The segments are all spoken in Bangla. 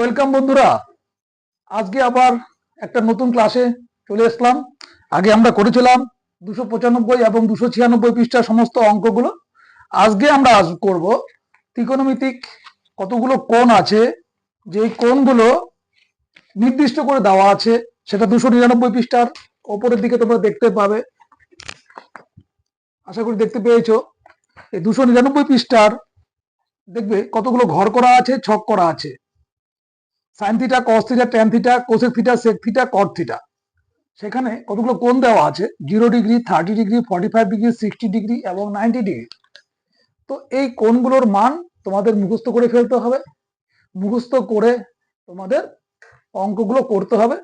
ওয়েলকাম বন্ধুরা, আজকে আবার একটা নতুন ক্লাসে চলে আসলাম। আগে আমরা করেছিলাম 295 এবং 296 পৃষ্ঠার সমস্ত অঙ্কগুলো। আজকে আমরা করব ত্রিকোণমিতিক কতগুলো কোণ আছে, যে কোণগুলো নির্দিষ্ট করে দেওয়া আছে, সেটা 299 পৃষ্ঠার ওপরের দিকে তোমরা দেখতে পাবে। আশা করি দেখতে পেয়েছো। এই 299 পৃষ্ঠার দেখবে কতগুলো ঘর করা আছে, ছক করা আছে। Sine theta, cos theta, tan theta, cosec theta, sec theta, cot theta. সেখানে কতগুলো কোণ দেওয়া আছে, 0 ডিগ্রি, 30 ডিগ্রি, 45 ডিগ্রি, 60 ডিগ্রি এবং 90 ডিগ্রি। তো এই কোণগুলোর মান তোমাদের মুখস্থ করে ফেলতে হবে। মুখস্থ করে তোমাদের অঙ্কগুলো করতে হবে।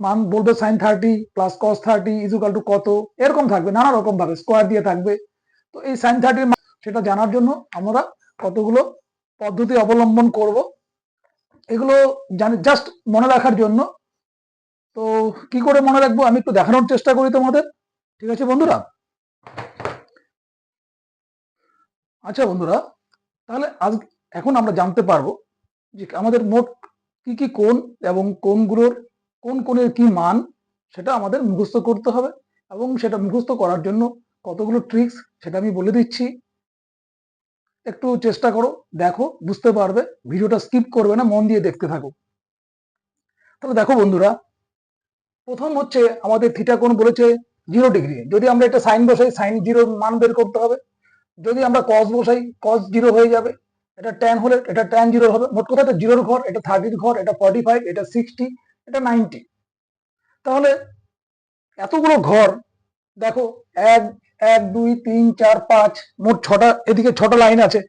মান বলবে sine 30 plus cos 30 is equal to কত, এরকম থাকবে, নানা রকম ভাবে স্কোয়ার দিয়ে থাকবে। তো এই সাইন 30 সেটা জানার জন্য আমরা কতগুলো পদ্ধতি অবলম্বন করব, এগুলো জাস্ট মনে রাখার জন্য। তো কি করে মনে রাখবো আমি একটু দেখানোর চেষ্টা করি তোমাদের। ঠিক আছে বন্ধুরা? আচ্ছা বন্ধুরা, তাহলে আজ এখন আমরা জানতে পারবো যে আমাদের মোট কি কি কোণ এবং কোণগুলোর কোন কোণের কি মান, সেটা আমাদের মুখস্থ করতে হবে। এবং সেটা মুখস্থ করার জন্য কতগুলো ট্রিক্স সেটা আমি বলে দিচ্ছি। একটু চেষ্টা করো, দেখো, বুঝতে পারবে। ভিডিওটা স্কিপ করবে না, মন দিয়ে দেখতে থাকো। তাহলে দেখো বন্ধুরা, প্রথম হচ্ছে আমাদের থিটা কোণ বলেছে 0 ডিগ্রি। যদি আমরা এটা সাইন বসাই, সাইন 0 মান বের করতে হবে। যদি আমরা কস বসাই, কস 0 হয়ে যাবে। এটা ট্যান হলে এটা ট্যান 0 হবে। মোট কথা এটা 0-র ঘর, এটা 30-র ঘর, এটা 45, এটা 60, এটা 90। তাহলে এতগুলো ঘর দেখো, 1 1 2 3 4 5, মোট 6টা, এদিকে 6টা লাইন আছে।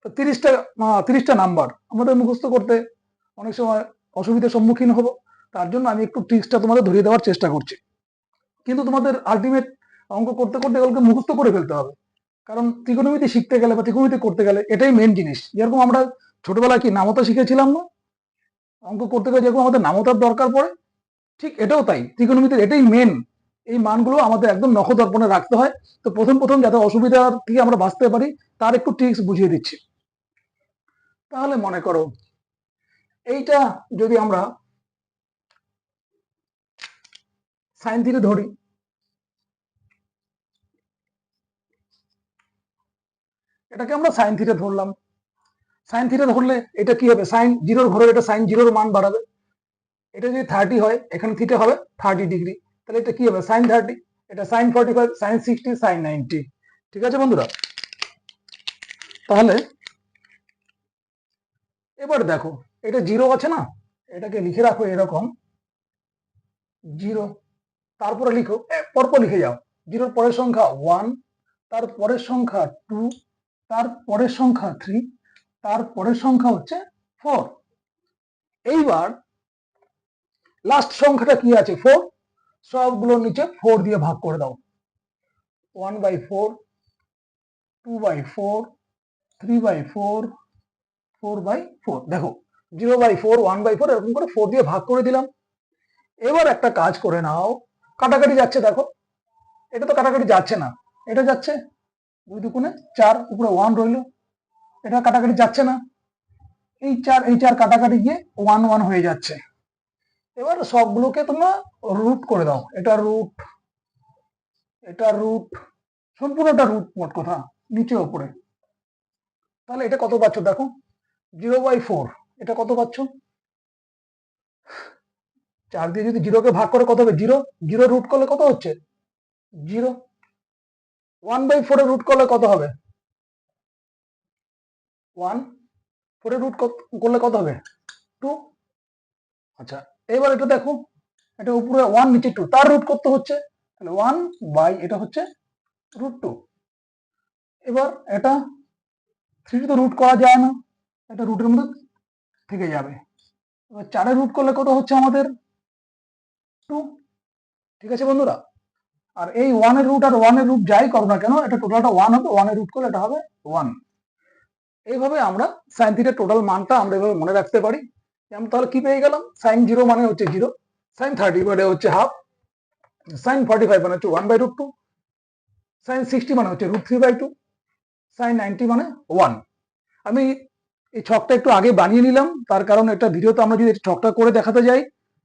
তো 30টা নাম্বার আমাদের মুখস্থ করতে অনেক সময় অসুবিধার সম্মুখীন হব। তার জন্য আমি একটু ট্রিক্সটা তোমাদের ধরিয়ে দেওয়ার চেষ্টা করছি। কিন্তু তোমাদের আলটিমেট অঙ্ক করতে করতে এগুলোকে মুখস্থ করে ফেলতে হবে। কারণ ত্রিকোণমিতি শিখতে গেলে বা ত্রিকোণমিতি করতে গেলে এটাই মেন জিনিস। যেরকম আমরা ছোটবেলায় কি নামতা শিখেছিলাম না, অঙ্ক করতে গেলে যেরকম আমাদের নামতার দরকার পড়ে, ঠিক এটাও তাই। ত্রিকোণমিতির এটাই মেন। এই মানগুলো আমাদের একদম নখদর্পণে রাখতে হয়। তো প্রথম প্রথম যাতে অসুবিধার থেকে আমরা বাঁচতে পারি, তার একটু ট্রিক্স বুঝিয়ে দিচ্ছি। তাহলে মনে করো এইটা যদি আমরা সাইন থিটা ধরি, এটাকে আমরা সাইন থিটা ধরলাম। সাইন থিটা ধরলে এটা কি হবে, সাইন 0-র ঘরে এটা সাইন 0-র মান বাড়াবে। এটা যদি 30 হয়, এখানে থিটা হবে 30 ডিগ্রি। তাহলে এটা কি হবে, সাইন 30, এটা সাইন 45, সাইন 60, সাইন 90। ঠিক আছে বন্ধুরা? তাহলে এবার দেখো, এটা 0 আছে না, এটাকে লিখে রাখো এরকম 0। তারপরে লিখো, পরপর লিখে যাও। 0-র পরের সংখ্যা 1, তার পরের সংখ্যা 2, তার পরের সংখ্যা 3, তার পরের সংখ্যা হচ্ছে 4। এইবার লাস্ট সংখ্যাটা কি আছে, 4। সবগুলোর নিচে 4 দিয়ে ভাগ করে দাও। 1/4, 2/4, 3/4, 4/4। দেখো 0/4, 1/4, এরকম করে 4 দিয়ে ভাগ করে দিলাম। এবার একটা কাজ করে নাও, কাটাকাটি যাচ্ছে, দেখো এটা তো কাটাকাটি যাচ্ছে না, এটা যাচ্ছে। 2 দুগুণে 4, উপরে 1 রইল, এটা কাটাকাটি যাচ্ছে না। এই 4 কাটাকাটি গিয়ে 1 1 হয়ে যাচ্ছে। এবার সবগুলোকে তোমরা রুট করে দাও। এটা রুট, এটা রুট, সম্পূর্ণটা রুট, মোট কথা নিচে ওপরে। তাহলে এটা কত পাচ্ছ দেখো, 0/4। এটা কত পাচ্ছ, 4 দিয়ে যদি 0-কে ভাগ করে কত হবে, 0। 0 রুট করলে কত হচ্ছে, 0। 1/4 রুট করলে কত হবে, 1। 4 রুট করলে কত হবে, 2। আচ্ছা, এবার এটা দেখো, এটা উপরে 1, নিচে 2, তার রুট করতে হচ্ছে। তাহলে 1 এটা হচ্ছে √2। এবার এটা 3 তো রুট করা যায় না, এটা রুটের মধ্যে থেকে যাবে। এবার 4 রুট করলে কত হচ্ছে আমাদের, 2। ঠিক আছে বন্ধুরা? আর এই 1 এর রুট আর 1 এর রুট যাই করো না কেন, এটা টোটালটা 1 হবে। 1 এর রুট করলে এটা হবে 1। এইভাবে আমরা সাইন থিটার টোটাল মানটা আমরা এভাবে মনে রাখতে পারি। তাহলে কি পেয়ে গেলাম, সাইন 0 মানে হচ্ছে 0, সাইন 30 মানে হচ্ছে হাফ, সাইন 45 মানে হচ্ছে 1/√2, সাইন 60 মানে হচ্ছে √3/2, সাইন 90 মানে 1। আমি এই ছকটা একটু আগে বানিয়ে নিলাম, তার কারণ একটা ভিডিওতে আমরা যদি ছকটা করে দেখাতে যাই,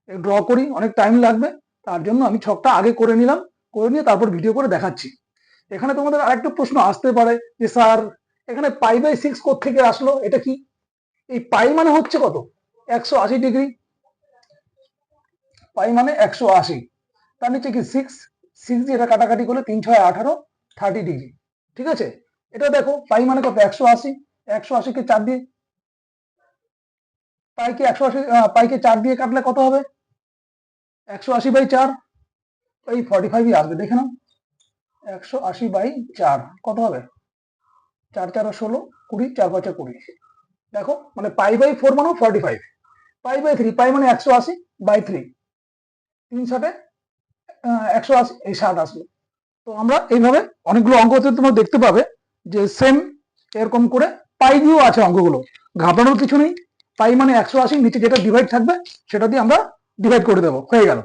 ড্র করি, অনেক টাইম লাগবে। তার জন্য আমি ছকটা আগে করে নিলাম, করে নিয়ে তারপর ভিডিও করে দেখাচ্ছি। এখানে তোমাদের আরেকটা প্রশ্ন আসতে পারে যে স্যার এখানে π/6 কোত্থেকে আসলো, এটা কি? এই পাই মানে হচ্ছে কত? 180 ডিগ্রি। পাই মানে 180, তার নিচে কি 6, 6 দিয়ে এটা কাটাকাটি করলে 3 6 18, 30 ডিগ্রি। ঠিক আছে, এটা দেখো পাই মানে কত? 180। 180 কে 4 দিয়ে, পাইকে 180, পাইকে 4 দিয়ে কাটলে কত হবে? 180/4, এই 45ই আসবে, দেখে নাও। 180/4 কত হবে? 4 4 16, 20, 4 5 20। দেখো মানে π/4 মানে 45, π/3, পাই মানে 180/3, 3 180, এই 60 আসলো। তো আমরা এইভাবে অনেকগুলো অঙ্ক তোমরা দেখতে পাবে যে সেম এরকম করে পাই দিয়েও আছে অঙ্কগুলো, ঘাবড়ানোর কিছু নেই। পাই মানে 180, নিচে যেটা ডিভাইড থাকবে সেটা দিয়ে আমরা ডিভাইড করে দেবো, হয়ে গেল।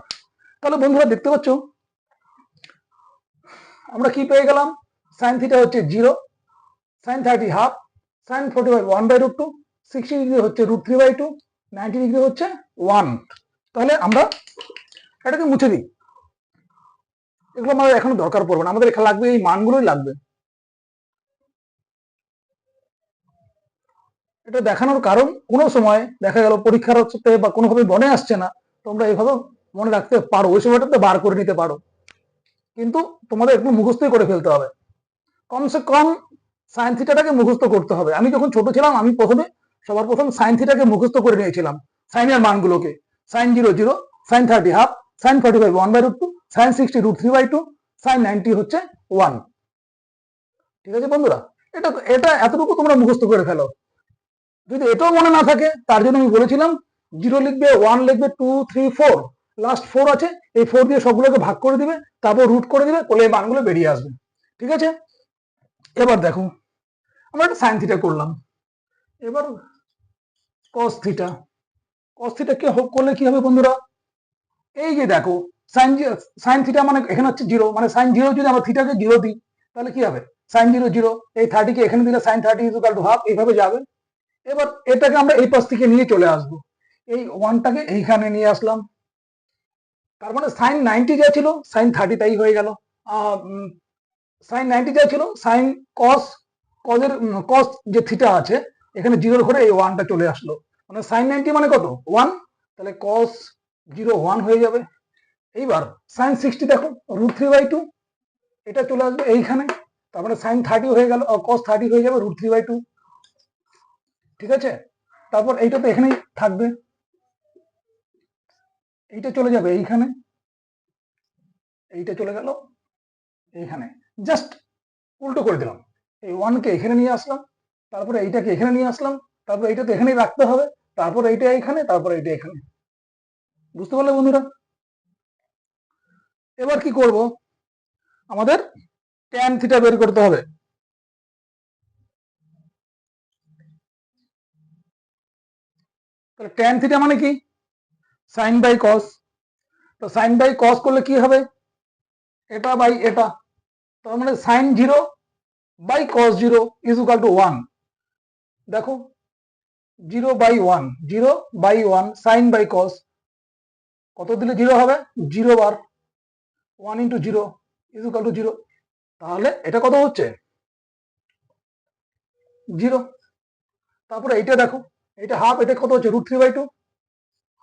তাহলে বন্ধুরা দেখতে পাচ্ছ আমরা কি পেয়ে গেলাম? সাইন থিটা হচ্ছে 0, সাইন 30 হাফ, সাইন 45 1/√2, 60 ডিগ্রি হচ্ছে √3/2, 90 ডিগ্রি হচ্ছে 1। তাহলে আমরা এটাকে মুছে দিই, এগুলো আমাদের এখন দরকার পড়বে না, আমাদের এখানে লাগবে এই মানগুলোই লাগবে। এটা দেখানোর কারণ কোনো সময় দেখা গেল পরীক্ষার হচ্ছে বা কোনোভাবে মনে আসছে না, তোমরা এইভাবে মনে রাখতে পারো, ওই সময়টাতে বার করে নিতে পারো, কিন্তু তোমাদের একটু মুখস্থই করে ফেলতে হবে। কমসে কম সাইন থিটাটাকে মুখস্থ করতে হবে। আমি যখন ছোট ছিলাম আমি সবার প্রথম সাইন থিটাকে মুখস্থ করে নিয়েছিলাম, সাইনের মানগুলোকে। Sine 0 0, sine 30 half, sine 45 1/√2, sine 60 √3/2, sine 90 হচ্ছে 1। ঠিক আছে বন্ধুরা, এটা এটা এতটুকু তোমরা মুখস্থ করে ফেলো। যদি এটাও মনে না থাকে তার জন্য আমি বলেছিলাম 0 লিখবে, 1 লিখবে, 2 3 4, লাস্ট 4 আছে, এই 4 দিয়ে সবগুলোকে ভাগ করে দিবে, তারপর রুট করে দিবে, করলে এই মানগুলো বেরিয়ে আসবে। ঠিক আছে, এবার দেখো আমরা একটা সাইন থিটা করলাম, এবার কস থিটা। কস থিটা কে করলে কি হবে বন্ধুরা? এই যে দেখো সাইন, সাইন থিটা মানে এখানে হচ্ছে 0, মানে সাইন 0 যদি আমরা থিটাকে 0 দিই তাহলে কি হবে? সাইন 0 0, এই 30 কে এখানে দিলে সাইন 30 ইকুয়াল টু হাফ, এইভাবে যাবে। এবার এটাকে আমরা এই পাশ থেকে নিয়ে চলে আসবো, এই 1টাকে এইখানে নিয়ে আসলাম, তার মানে সাইন 90 যা ছিল সাইন 30 তাই হয়ে গেল। সাইন 90 যা ছিল সাইন কস, কস যে থিটা আছে এখানে 0 ঘরে এই 1টা চলে আসলো, মানে সাইন 90 মানে কত? 1, তাহলে কস 0 1 হয়ে যাবে। এইবার সাইন 60 দেখো √3/2, এটা চলে আসবে এইখানে, তারপরে সাইন 30 হয়ে গেল, কস 30 হয়ে যাবে √3/2। ঠিক আছে, তারপর এইটা তো এখানেই থাকবে, এইটা চলে যাবে এইখানে, এইটা চলে গেল এইখানে, জাস্ট উল্টো করে দিলাম। এই 1কে এখানে নিয়ে আসলাম, তারপরে এইটাকে এখানে নিয়ে আসলাম, তারপরে এইটা তো এখানেই রাখতে হবে, তারপর এইটা এখানে, তারপর এইটা এখানে। বুঝতে পারলে বন্ধুরা? এবার কি করব, আমাদের ট্যান থিটা বের করতে হবে। তাহলে ট্যান থিটা মানে কি? Sine by cos. তো সাইন বাই কস করলে কি হবে? এটা বাই এটা, তার মানে sine 0 by cos 0 is equal to 1। দেখো 0/1, 0/1 সাইন বাই কস, কত দিলে 0 হবে? 0 বার, 1 ইন্টু 0 ইজ ইকুয়াল টু 0। তাহলে এটা কত হচ্ছে? 0। তারপরে এইটা দেখো, এটা হাফ, এটা কত হচ্ছে? √3/2,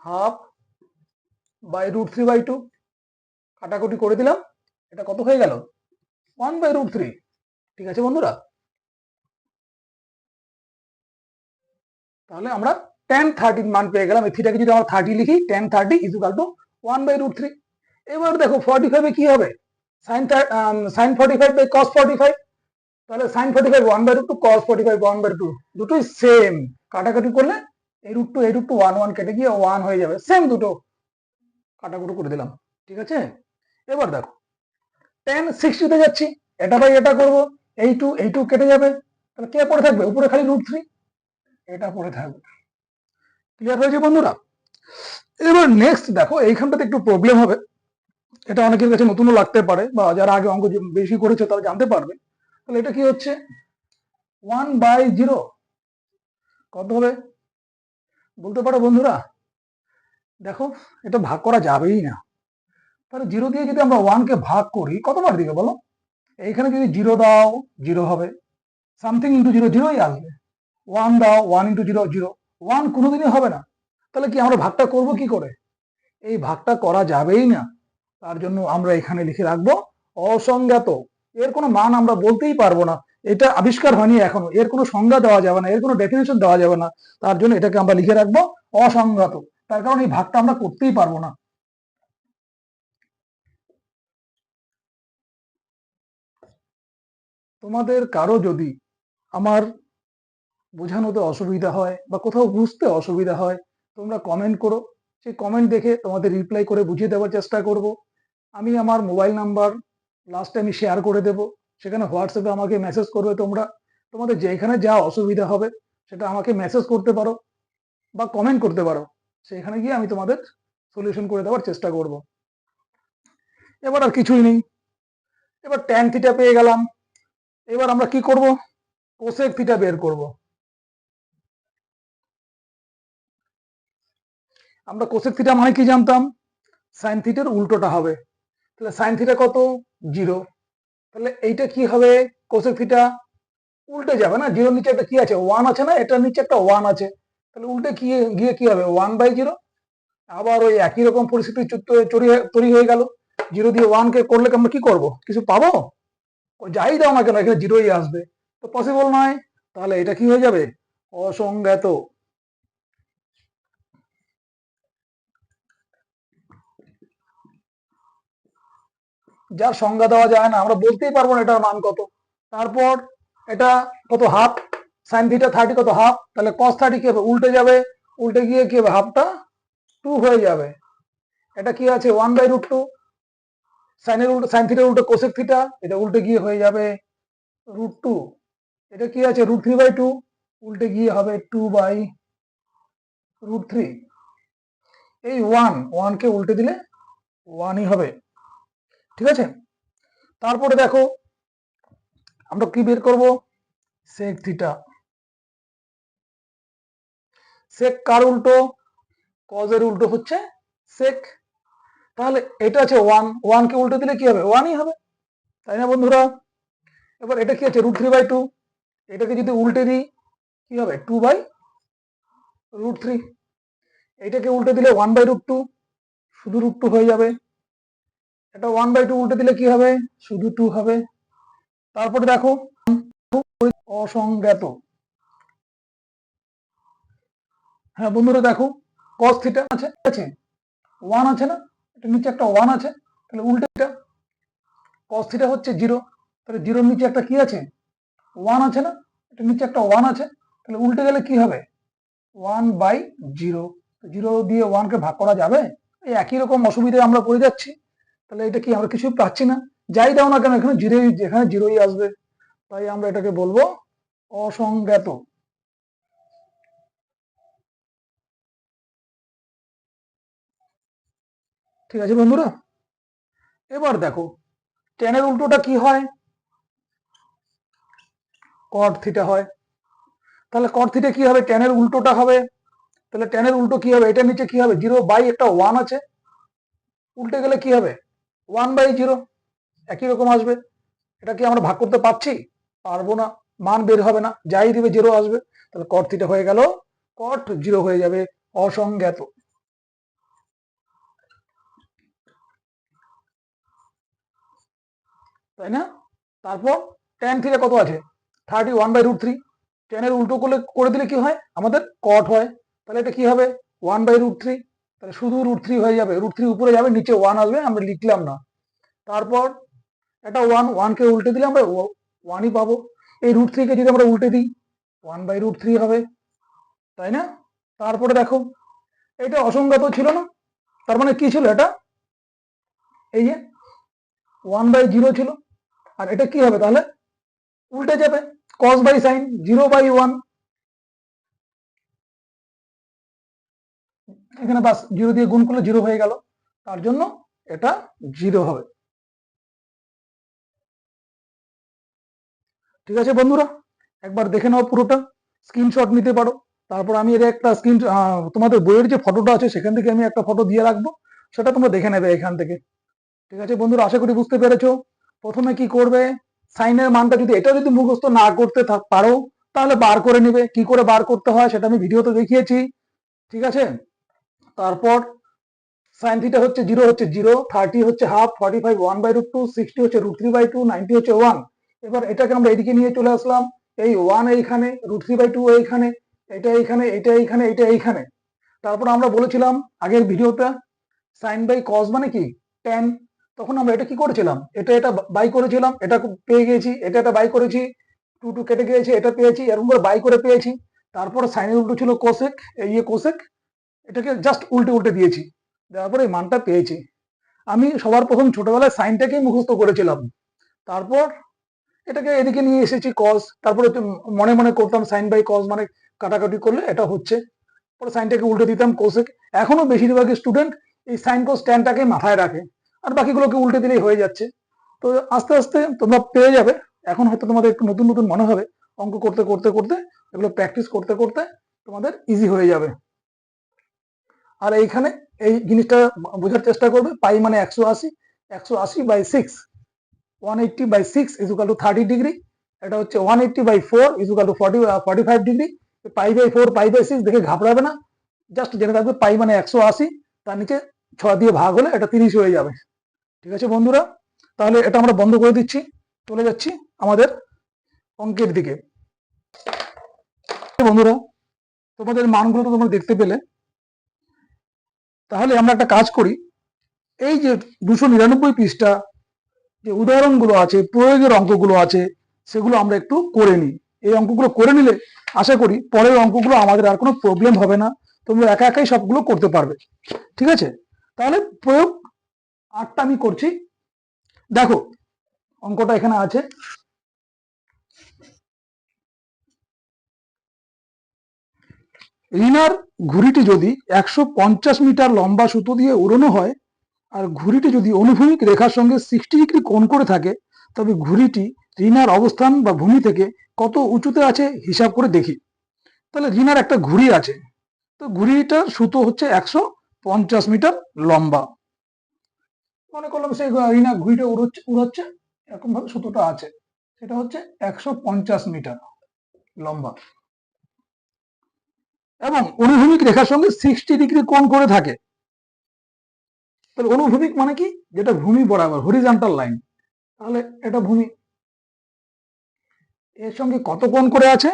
হাফ বাই √3/2, কাটাকুটি করে দিলাম, এটা কত হয়ে গেল? 1/√3। ঠিক আছে বন্ধুরা, তাহলে আমরা tan 30 মান পেয়ে গেলাম। এই থিটাকে যদি আমরা 30 লিখি, tan 30 ইজ ইকুয়াল টু 1/√3। এবার দেখো 45 এ কি হবে? সাইন 45 বাই কস 45, তাহলে সাইন 45 1/√2, কস 45 1/2, দুটোই সেম, কাটাকাটি করলে এই √2 এই √2 1 1 কেটে গিয়ে 1 হয়ে যাবে, সেম দুটো কাটাকুটি করে দিলাম। ঠিক আছে, এবার দেখো tan 60 তে যাচ্ছি, এটা বাই এটা করব, এই 2 কেটে যাবে, তাহলে কে পড়ে থাকবে? উপরে খালি √3, এটা পড়ে থাকবে। ক্লিয়ার হয়েছে বন্ধুরা? এবার নেক্সট দেখো এইখানটাতে একটু প্রবলেম হবে, এটা অনেকের কাছে নতুনও লাগতে পারে, বা যারা আগে অঙ্ক বেশি করেছে তারা জানতে পারবে। তাহলে এটা কি হচ্ছে? 1/0, কত হবে বলতে পারো বন্ধুরা? দেখো, এটা ভাগ করা যাবেই না। তাহলে জিরো দিয়ে যদি আমরা ওয়ানকে ভাগ করি কতবার দিকে বলো? এইখানে যদি জিরো দাও, জিরো হবে, সামথিং ইন্টু জিরো জিরোই আসবে। ওয়ান দাও, one into zero zero, one কোনোদিনই হবে না। তাহলে কি আমরা ভাগটা করব কি করে? এই ভাগটা করা যাবেই না। তার জন্য আমরা এখানে লিখে রাখবো অসংজ্ঞাত। এর কোনো মান আমরা বলতেই পারবো না, এটা আবিষ্কার হয়নি এখনো, এর কোনো সংজ্ঞা দেওয়া যাবে না, এর কোনো ডেফিনেশন দেওয়া যাবে না। তার জন্য এটাকে আমরা লিখে রাখবো অসংজ্ঞাত। তার কারণ এই ভাগটা আমরা করতেই পারবো না। তোমাদের কারো যদি আমার বোঝানোতে অসুবিধা হয় বা কোথাও বুঝতে অসুবিধা হয়, তোমরা কমেন্ট করো। সেই কমেন্ট দেখে তোমাদের রিপ্লাই করে বুঝিয়ে দেওয়ার চেষ্টা করব। আমি আমার মোবাইল নাম্বার লাস্টে আমি শেয়ার করে দেব, সেখানে হোয়াটসঅ্যাপে আমাকে মেসেজ করবে তোমরা। তোমাদের যেখানে যা অসুবিধা হবে সেটা আমাকে মেসেজ করতে পারো বা কমেন্ট করতে পারো, সেখানে গিয়ে আমি তোমাদের সলিউশন করে দেওয়ার চেষ্টা করব। এবার আর কিছুই নেই, এবার ট্যান থিটা পেয়ে গেলাম। এবার আমরা কি করব? কোসেক থিটা বের করব। আমরা কোসেক থিটা মানে কি জানতাম? সাইন থিটার উল্টোটা হবে। তাহলে সাইন থিটা কত? জিরো। তাহলে এইটা কি হবে? কোসেক থিটা উল্টে যাবে না, জিরোর নিচে একটা কি আছে? ওয়ান আছে না, এটার নিচে একটা ওয়ান আছে। তাহলে উল্টে কি গিয়ে কি হবে? One by zero. আবার ওই একই রকম পরিস্থিতি তৈরি হয়ে গেল। জিরো দিয়ে ওয়ান কে করলে আমরা কি করব? কিছু পাবো? যাই দাও না কেন এখানে জিরোই আসবে, তো পসিবল নয়। তাহলে এটা কি হয়ে যাবে? অসংজ্ঞাত। যার সংজ্ঞা দেওয়া যায় না, আমরা বলতেই পারবো না এটার মান কত। তারপর এটা কত? হাফ। সাইন থিটা 30 কত? হাফ। তাহলে কস 30 কি হবে? উল্টে যাবে। উল্টে গিয়ে কি হবে? হাফটা 2 হয়ে যাবে। এটা কি আছে? 1/√2। সাইনের উল্টো, সাইন থিটার উল্টো কোসেক থিটা, এটা উল্টে গিয়ে হয়ে যাবে √2। এটা কি আছে? √3/2। উল্টে গিয়ে হবে 2/√3। এই ওয়ান কে উল্টে দিলে ওয়ানই হবে। ঠিক আছে? তারপরে দেখো আমরা কি বের করব? Sec theta. সেক কার উল্টো? কজের উল্টো হচ্ছে সেক। তাহলে এটা আছে ওয়ান কে উল্টে দিলে কি হবে? ওয়ানই হবে, তাই না বন্ধুরা? এবার এটা কি আছে? √3/2। এটাকে যদি উল্টে দিই কি হবে? 2/√3। এটাকে উল্টে দিলে 1/√2, শুধু √2 হয়ে যাবে। এটা 1/2 উল্টে দিলে কি হবে? শুধু 2 হবে। তারপরে দেখো অসংজ্ঞাত। হ্যাঁ বন্ধুরা দেখো, cos থিটা আছে, ওয়ান আছে না, এটা নিচে একটা ওয়ান আছে। তাহলে উল্টে এটা cos থিটা হচ্ছে জিরো। তাহলে জিরোর নিচে একটা কি আছে? ওয়ান আছে না, এটা নিচে একটা ওয়ান আছে। তাহলে উল্টে গেলে কি হবে? 1/0। জিরো দিয়ে ওয়ানকে ভাগ করা যাবে? এই একই রকম অসুবিধায় আমরা পড়ে যাচ্ছি। তাহলে এটা কি আমরা কিছু পাচ্ছি না? যাই দাও না কেন এখানে জিরোই, যেখানে জিরোই আসবে। তাই আমরা এটাকে বলবো অসংজ্ঞাত। ঠিক আছে বন্ধুরা? এবার দেখো টেনের উল্টোটা কি হয়? কট থিটা হয়। তাহলে কট থিটা কি হবে? টেনের উল্টোটা হবে। তাহলে টেনের উল্টো কি হবে? এটার নিচে কি হবে? 0 বাই একটা ওয়ান আছে, উল্টে গেলে কি হবে? 1/0। একই রকম আসবে। এটা কি আমরা ভাগ করতে পারছি? পারবো না, মান বের হবে না, যাই দিবে জিরো আসবে। তাহলে কট থিটা হয়ে গেল কট জিরো হয়ে যাবে, অসংজ্ঞাত। তাই না? তারপর ট্যান থিটা কত আছে? 31/√3। ট্যানের উল্টো করে দিলে কি হয়? আমাদের কট হয়। তাহলে এটা কি হবে? 1/√3। তাহলে শুধু √3 হয়ে যাবে, √3 উপরে যাবে, নিচে ওয়ান আসবে, আমরা লিখলাম না। তারপর এটা ওয়ানকে উল্টে দিলে আমরা ওয়ানই পাবো। এই √3 কে যদি আমরা উল্টে দিই 1/√3 হবে, তাই না? তারপরে দেখো এটা অসংজ্ঞাত ছিল না, তার মানে কি ছিল? এটা এই যে 1/0 ছিল। আর এটা কি হবে তাহলে? উল্টে যাবে, cos বাই সাইন, 0/1। এখানে বাস জিরো দিয়ে গুণ করলে জিরো হয়ে গেল, তার জন্য এটা জিরো হবে। ঠিক আছে বন্ধুরা, একবার দেখে নাও পুরোটা, স্ক্রিনশট নিতে পারো। তারপর আমি এর একটা স্ক্রিন, তোমাদের বইয়ের যে ফটোটা আছে সেখান থেকে আমি একটা ফটো দিয়ে রাখবো, সেটা তোমরা দেখে নেবে এখান থেকে। ঠিক আছে বন্ধুরা, আশা করি বুঝতে পেরেছো। প্রথমে কি করবে, সাইনের মানটা যদি এটা যদি মুখস্থ না করতে পারো তাহলে বার করে নিবে, কি করে বার করতে হয় সেটা আমি ভিডিওতে দেখিয়েছি। ঠিক আছে, তারপর সাইন থিটা হচ্ছে 0 হচ্ছে 0, 30 হচ্ছে হাফ, 45 1/√2, 60 হচ্ছে √3/2, 90 হচ্ছে 1। এবার এটাকে আমরা এদিকে নিয়ে চলে আসলাম, এই 1 এইখানে, √3/2 এইখানে, এটা এইখানে, এটা এইখানে, এটা এইখানে। তারপর আমরা বলেছিলাম আগের ভিডিওতে সাইন বাই কস মানে কি ট্যান। তখন আমরা এটা কি করেছিলাম, এটা এটা বাই করেছিলাম, এটা পেয়ে গেছি, এটা এটা বাই করেছি, 2 2 কেটে গিয়েছে, এটা পেয়েছি, এরকম করে বাই করে পেয়েছি। তারপর সাইনের উল্টো ছিল কোসেক, কোসেক, এটাকে জাস্ট উল্টে উল্টে দিয়েছি, দেওয়ার পরে এই মানটা পেয়েছি। আমি সবার প্রথম ছোটবেলায় সাইনটাকেই মুখস্থ করেছিলাম, তারপর এটাকে এদিকে নিয়ে এসেছি কস, তারপরে মনে মনে করতাম সাইন বাই কস মানে কাটাকাটি করলে এটা হচ্ছে, পরে সাইনটাকে উল্টে দিতাম কোসেক। এখনো বেশিরভাগ স্টুডেন্ট এই সাইন কোস ট্যানটাকে মাথায় রাখে, আর বাকিগুলোকে উল্টে দিলেই হয়ে যাচ্ছে। তো আস্তে আস্তে তোমরা পেয়ে যাবে, এখন হয়তো তোমাদের একটু নতুন নতুন মনে হবে, অঙ্ক করতে করতে করতে এগুলো প্র্যাকটিস করতে করতে তোমাদের ইজি হয়ে যাবে। আর এইখানে এই জিনিসটা বোঝার চেষ্টা করবে, পাই মানে 180, 180/6, 180/6 = 30 ডিগ্রি। এটা হচ্ছে 180/4 = 45 ডিগ্রি। পাই/4, পাই/6 দেখে ঘাবড়াবে না, জাস্ট জেনে থাকবে পাই মানে 180, তার নিচে 6 দিয়ে ভাগ হলে এটা 30 হয়ে যাবে। ঠিক আছে বন্ধুরা, তাহলে এটা আমরা বন্ধ করে দিচ্ছি, চলে যাচ্ছি আমাদের অঙ্কের দিকে। বন্ধুরা, তোমাদের মানগুলো তো তোমরা দেখতে পেলে, তাহলে আমরা একটা কাজ করি, এই যে 299 পৃষ্ঠা যে উদাহরণগুলো আছে, প্রয়োগের অঙ্কগুলো আছে, সেগুলো আমরা একটু করে নিই। এই অঙ্কগুলো করে নিলে আশা করি পরের অঙ্কগুলো আমাদের আর কোনো প্রবলেম হবে না, তোমরা একা একাই সবগুলো করতে পারবে। ঠিক আছে, তাহলে প্রয়োগ 8টা আমি করছি। দেখো অঙ্কটা এখানে আছে, রিনার ঘুড়িটি যদি 150 মিটার লম্বা সুতো দিয়ে উড়ানো হয় আর ঘুড়িটি যদি অনুভূমিক রেখার সঙ্গে 60 ডিগ্রি কোণ করে থাকে, তবে ঘুড়িটি রিনার অবস্থান বা ভূমি থেকে কত উঁচুতে আছে হিসাব করে দেখি। তাহলে রিনার একটা ঘুড়ি আছে, তো ঘুড়িটার সুতো হচ্ছে 150 মিটার লম্বা। মনে করলাম সেই রিনা ঘুড়িটা উড়াচ্ছে, এরকম ভাবে সুতোটা আছে, সেটা হচ্ছে 150 মিটার লম্বা এবং অনুভূমিক রেখার সঙ্গে 60 ডিগ্রি কোণ করে থাকে। তাহলে অনুভূমিক মানে কি, যেটা ভূমি বরাবর, হরিজন্টাল লাইন, তাহলে এটা ভূমি, এর সঙ্গে কত কোণ করে আছে,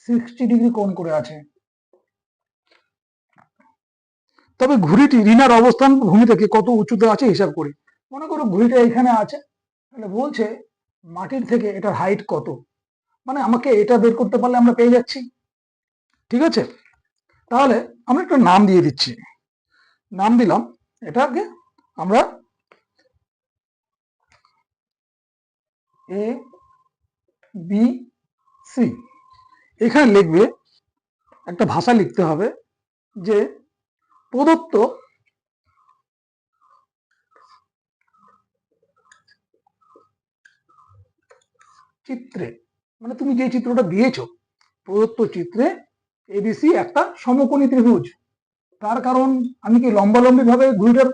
60 ডিগ্রি কোণ করে আছে। তবে ঘুড়িটি রিনার অবস্থান ভূমি থেকে কত উঁচুতে আছে হিসাব করি। মনে করো ঘুড়িটা এখানে আছে, তাহলে বলছে মাটির থেকে এটার হাইট কত, মানে আমাকে এটা বের করতে পারলে আমরা পেয়ে যাচ্ছি। ঠিক আছে, তাহলে আমরা একটা নাম দিয়ে দিচ্ছি, নাম দিলাম এটাকে আমরা এ বি সি। এখানে লিখবে, একটা ভাষা লিখতে হবে যে প্রদত্ত চিত্রে, মানে তুমি যে চিত্রটা দিয়েছো, প্রদত্ত চিত্রে এবিসি একটা সমকোণী ত্রিভুজ। তার কারণ আমি কি লম্বালম্বি ভাবে ঘুড়িটার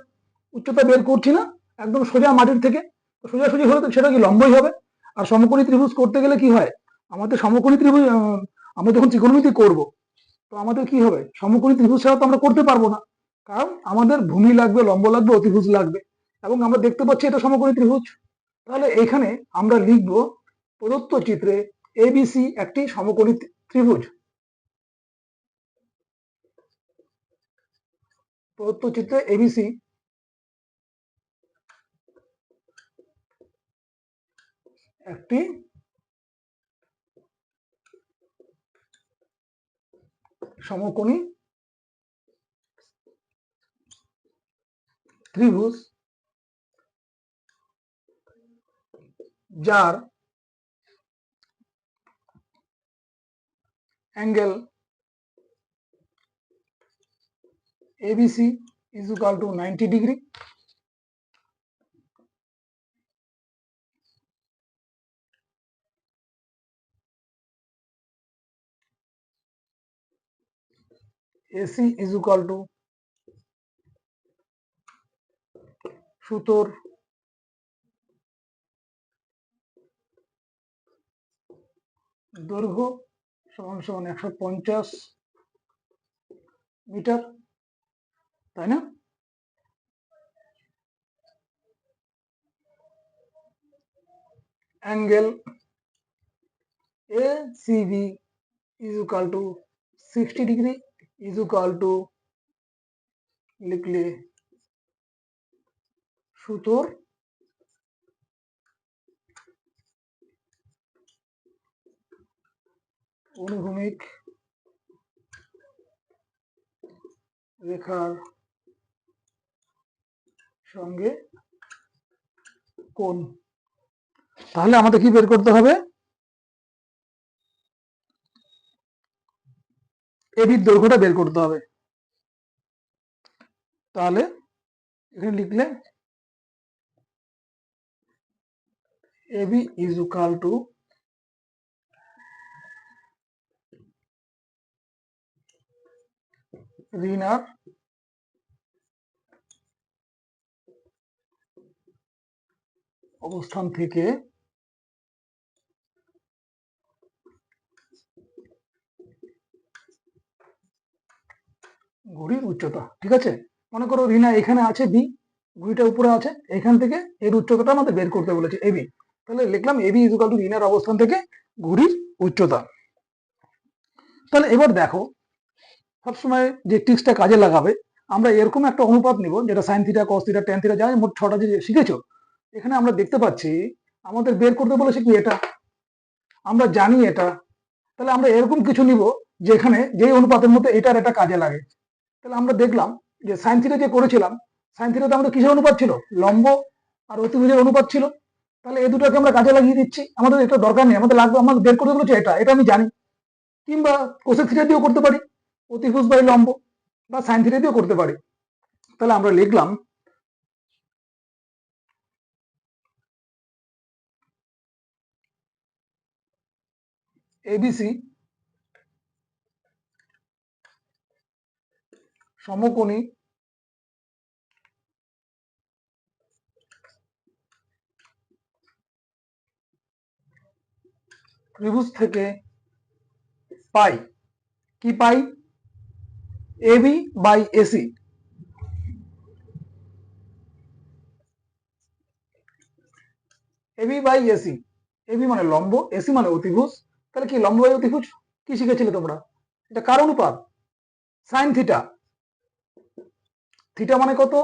উচ্চতা বের করছি না, একদম সোজা মাটির থেকে, সোজাসুজি হলে তো সেটা কি লম্বই হবে। আর সমকোণী ত্রিভুজ করতে গেলে কি হয়, আমাদের সমকোণী ত্রিভুজ, আমরা যখন ত্রিকোণমিতি করব, তো আমাদের কি হবে, সমকোণী ত্রিভুজ ছাড়া তো আমরা করতে পারবো না, কারণ আমাদের ভূমি লাগবে, লম্ব লাগবে, অতিভুজ লাগবে, এবং আমরা দেখতে পাচ্ছি এটা সমকোণী ত্রিভুজ। তাহলে এখানে আমরা লিখব প্রদত্ত চিত্রে এবিসি একটি সমকোণী ত্রিভুজ। প্রদত্ত চিত্রে এবিসি একটি সমকোণী ত্রিভুজ যার angle ABC = 90 degree. AC is equal to সুতোর দৈর্ঘ্য সমান সমান 150 মিটার, তাই না? Angle ACB is equal to 60 degree is equal to লিখলে সুতোর অনুভূমিক রেখার সঙ্গে কোণ। তাহলে আমাদের কি বের করতে হবে? এবির দৈর্ঘ্যটা বের করতে হবে। তাহলে এখানে লিখলে এবি ইজ ইকুয়াল টু রিনার অবস্থান থেকে ঘুড়ির উচ্চতা। ঠিক আছে, মনে করো রিনা এখানে আছে বি, ঘুড়িটা উপরে আছে, এখান থেকে এর উচ্চতাটা আমাদের বের করতে বলেছে এবি। তাহলে লিখলাম এবি ইজ ইকুয়াল টু রিনার অবস্থান থেকে ঘুড়ির উচ্চতা। তাহলে এবার দেখো, সবসময় যে ট্রিক্সটা কাজে লাগাবে, আমরা এরকম একটা অনুপাত নিব যেটা sign theta, cos theta, tan theta, যাই মোট 6টা যে শিখেছো, এখানে আমরা দেখতে পাচ্ছি আমাদের বের করতে বলেছে কি এটা, আমরা জানি এটা। তাহলে আমরা এরকম কিছু নিব যেখানে যেই অনুপাতের মধ্যে এটার এটা কাজে লাগে। তাহলে আমরা দেখলাম যে সাইন থিটা যে করেছিলাম, সাইন থিটাতে আমাদের কিসের অনুপাত ছিল? লম্ব আর অতিভুজের অনুপাত ছিল। তাহলে এই দুটোকে আমরা কাজে লাগিয়ে দিচ্ছি, আমাদের এটা দরকার নেই, আমাদের লাগবে, আমাদের বের করতে বলেছে এটা, এটা আমি জানি। কিংবা কোসেক থিটা দিয়েও করতে পারি, অতিভুজ বাই লম্ব, বা সাইন থিটা দিয়েও করতে পারি। তাহলে আমরা লিখলাম এবিসি সমকোণী ত্রিভুজ থেকে পাই, কি পাই? AB by AC. AB by AC, AB মানে লম্ব, এসি মানে অতিভুজ। তাহলে কি লম্ব বাই অতিভুজ কি শিখেছিলে তোমরা? এটা কার অনুপাত? Sine theta. থিটা মানে কত?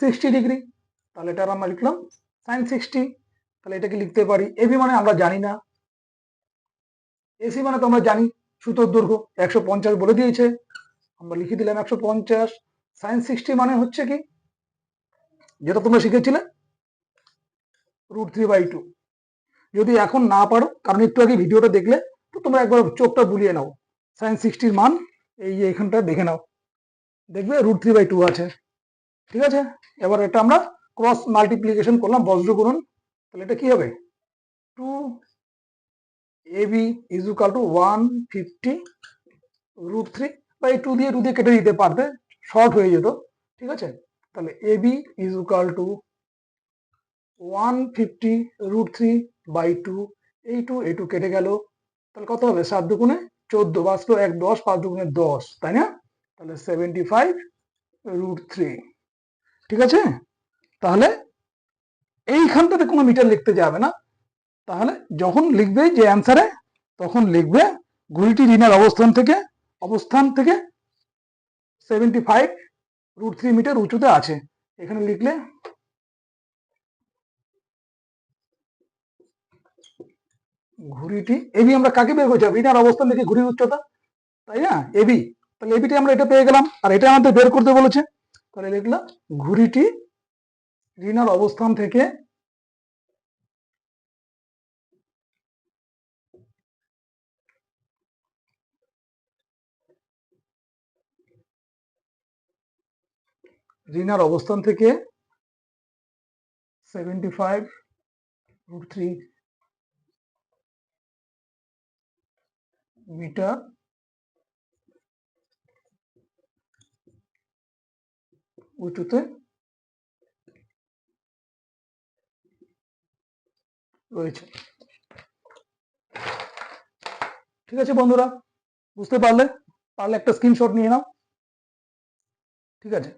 60 ডিগ্রি। তাহলে এটা আমরা লিখলাম সাইন 60। তাহলে এটাকে লিখতে পারি, এবি মানে আমরা জানি না, এসি মানে তো আমরা জানি সুতোর দৈর্ঘ্য 150 বলে দিয়েছে, আমরা লিখে দিলাম 150। সাইন 60 মানে হচ্ছে কি, যেটা তোমরা শিখেছিলে, √3/2। যদি এখন না পারো, কারণ একটু আগে ভিডিওটা দেখলে, তো তোমরা একবার চোখটা বুলিয়ে নাও, সাইন 60 মান এই যে এখানটা দেখে নাও, দেখবে √3/2 আছে। ঠিক আছে, এবার এটা আমরা ক্রস মাল্টিপ্লিকেশন করলাম, বজ্র গুণন। তাহলে এটা কি হবে? 2ab ইজ ইকুয়াল টু 150 √3 বা এই 2 দিয়ে 2 দিয়ে কেটে দিতে পারবে, শর্ট হয়ে যেত। ঠিক আছে, তাহলে ab ইজ ইকুয়াল টু 150 √3/2, এই 2 কেটে গেল। তাহলে কত হবে? 7 দুগুণে 14, বাঁচলো 1 10, 5 দুগুণে 10, তাই না? তাহলে 75 √3। ঠিক আছে, তাহলে এইখানটাতে কোনো মিটার লিখতে যাবে না। তাহলে যখন লিখবে যে অ্যান্সারে, তখন লিখবে ঘুড়িটি রিনার অবস্থান থেকে 75 √3 মিটার উঁচুতে আছে। এখানে লিখলে ঘুড়িটি, এবি আমরা কাকে বের করছি? রিনার অবস্থান থেকে ঘুড়ির উচ্চতা, তাই না? এবি। তাহলে এবিটি আমরা এটা পেয়ে গেলাম, আর এটা আমাদের বের করতে বলেছে। তাহলে লিখলাম ঘুড়িটি রিনার অবস্থান থেকে রিনার অবস্থান থেকে 75 √3 মিটার উঁচুতে রয়েছে। ঠিক আছে বন্ধুরা, বুঝতে পারলে একটা স্ক্রিনশট নিয়ে নাও। ঠিক আছে,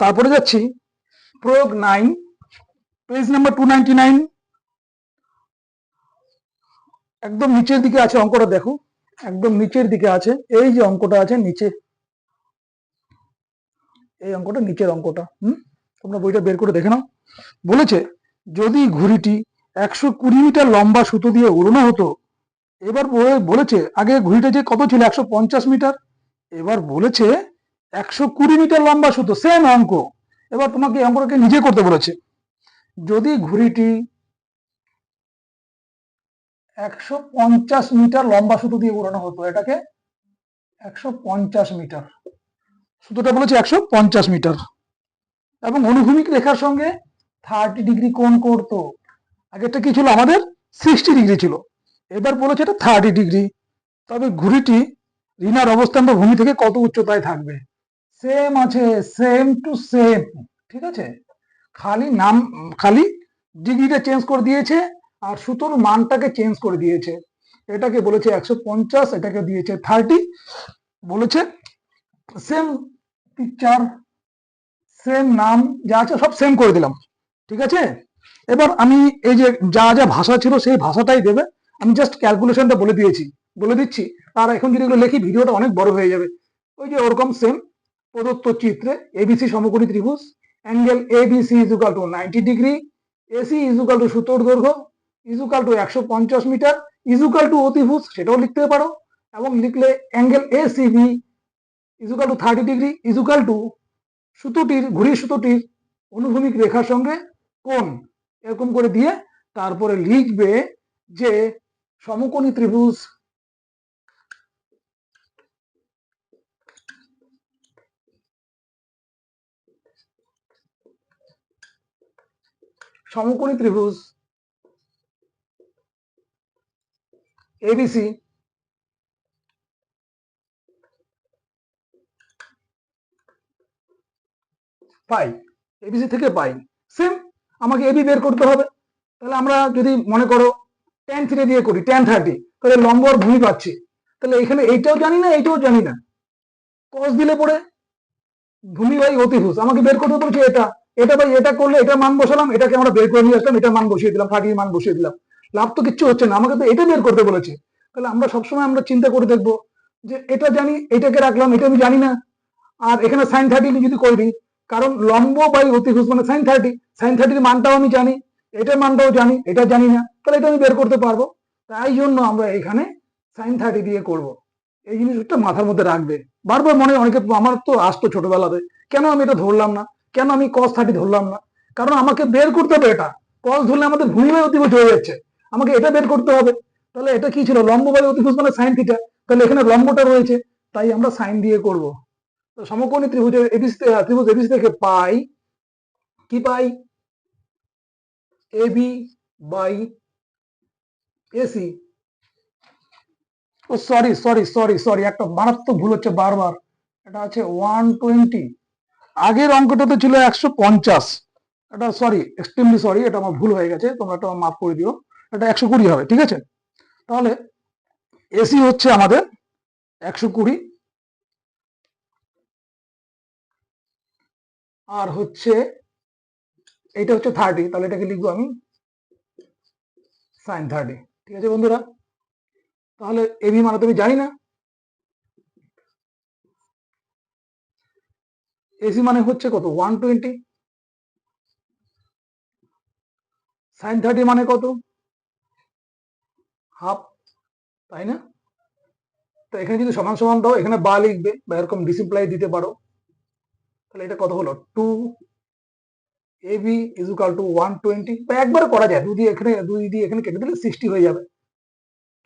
তারপরে যাচ্ছি প্রয়োগ 9, পেজ নাম্বার 299, একদম নিচের দিকে আছে অঙ্কটা, দেখো একদম নিচের দিকে আছে, এই যে অঙ্কটা আছে নিচে, এই অঙ্কটা নিচের অঙ্কটা, তোমরা বইটা বের করে দেখে নাও। বলেছে যদি ঘুড়িটি 120 মিটার লম্বা সুতো দিয়ে উড়ানো হতো, এবার বলেছে আগে ঘুড়িটা যে কত ছিল 150 মিটার, এবার বলেছে 120 মিটার লম্বা সুতো, সেম অঙ্ক। এবার তোমাকে এই অঙ্কটাকে নিজে করতে বলেছে। যদি ঘুড়িটি 150 মিটার লম্বা সুতো দিয়ে উড়ানো হতো, এটাকে 150 মিটার, সুতোটা বলেছে 150 মিটার, এবং অনুভূমিক রেখার সঙ্গে 30 ডিগ্রি কোণ করতো। আগেরটা কি ছিল আমাদের 60 ডিগ্রি ছিল, এবার বলেছে এটা 30 ডিগ্রি। তবে ঘুড়িটি ঋণার অবস্থান বা ভূমি থেকে কত উচ্চতায় থাকবে? সেম আছে, সেম টু সেম। ঠিক আছে, খালি নাম, খালি ডিগ্রিটা চেঞ্জ করে দিয়েছে আর সুতোর মানটাকে চেঞ্জ করে দিয়েছে। এটাকে বলেছে 150, এটাকে দিয়েছে 30, বলেছে সেম পিকচার, সেম নাম, যা আছে সব সেম করে দিলাম। ঠিক আছে, এবার আমি এই যে যা যা ভাষা ছিল সেই ভাষাটাই দেবে, আমি জাস্ট ক্যালকুলেশনটা বলে দিচ্ছি। আর এখন যদি এগুলো লিখি ভিডিওটা অনেক বড় হয়ে যাবে। ওই যে ওরকম সেম প্রদত্ত চিত্রে এবিসি সমকোণী ত্রিভুজ, angle ABC is equal to 90 degree, AC is equal to সুতোর দৈর্ঘ্য is equal to 150 metre is equal to অতিভুজ, সেটাও লিখতে পারো। এবং লিখলে angle ACB is equal to 30 degree is equal to ঘুড়ির সুতোটির অনুভূমিক রেখার সঙ্গে কোণ, এরকম করে দিয়ে তারপরে লিখবে যে সমকোণী ত্রিভুজ এবিসি পাই, এবিসি থেকে পাই, সেম আমাকে এবি বের করতে হবে। তাহলে আমরা যদি মনে করো tan থিটা দিয়ে করি, tan 30, তাহলে লম্ব আর ভূমি পাচ্ছি। তাহলে এখানে এইটাও জানি না, এইটাও জানি না, cos দিলে পরে ভূমি বাই অতিভুজ আমাকে বের করতে বলছে এটা, এটা বাই এটা করলে এটা মান বসালাম, এটাকে আমরা বের করে নিয়ে আসলাম, এটা মান বসিয়ে দিলাম, 30 মান বসিয়ে দিলাম, লাভ তো কিচ্ছু হচ্ছে না, আমাকে তো এটা বের করতে বলেছে। তাহলে আমরা সবসময় আমরা চিন্তা করে দেখবো যে এটা জানি, এটাকে রাখলাম, এটা আমি জানি না। আর এখানে sin 30 যদি করি, কারণ লম্ব বাই অতিভুজ মানে sin 30, sin 30 এর মানটাও আমি জানি, এটার মানটাও জানি, এটা জানি না, তাহলে এটা আমি বের করতে পারবো। তাই জন্য আমরা এখানে sin 30 দিয়ে করব। এই জিনিসটা মাথার মধ্যে রাখবে। বারবার মনে অনেকে, আমার তো আসতো ছোটবেলাতে, কেন আমি এটা ধরলাম না, কেন আমি cos 30 ধরলাম না? কারণ আমাকে বের করতে হবে এটা, cos ধরলে আমাদের ভূমি বাই অতিভুজ হয়ে যাচ্ছে, আমাকে এটা বের করতে হবে। তাহলে এটা কি ছিল, লম্ব বাই অতিভুজ মানে sin থিটা, তাহলে এখানে লম্বটা রয়েছে, তাই আমরা sin দিয়ে করব। তো সমকোণী ত্রিভুজের ত্রিভুজ এবিসি থেকে পাই, কি পাই, AB by AC. Oh sorry sorry sorry sorry, একটা মারাত্মক ভুল হচ্ছে বারবার, এটা আছে 120, আগের অঙ্কটাতে ছিল 150, এটা সরি, এক্সট্রিমলি সরি, এটা আমার ভুল হয়ে গেছে, তোমরা এটা মাফ করে দিও, এটা 120 হবে। ঠিক আছে, তাহলে এসি হচ্ছে আমাদের 120, আর হচ্ছে এটা হচ্ছে 30, তাহলে এটাকে লিখবো আমি sin 30। ঠিক আছে বন্ধুরা, তাহলে এবি মানে তুমি জানি না, এসি মানে হচ্ছে কত 120, sin 30 মানে কত হাফ, তাই না? তো এখানে যদি সমান সমান দাও, এখানে বা লিখবে বা এরকম ডিসিপ্লাই দিতে পারো। তাহলে এটা কত হলো, 2 এবি ইজ ইকুয়াল টু 120, বা একবারে করা যায়, 2 দিয়ে এখানে কেটে দিলে 60 হয়ে যাবে,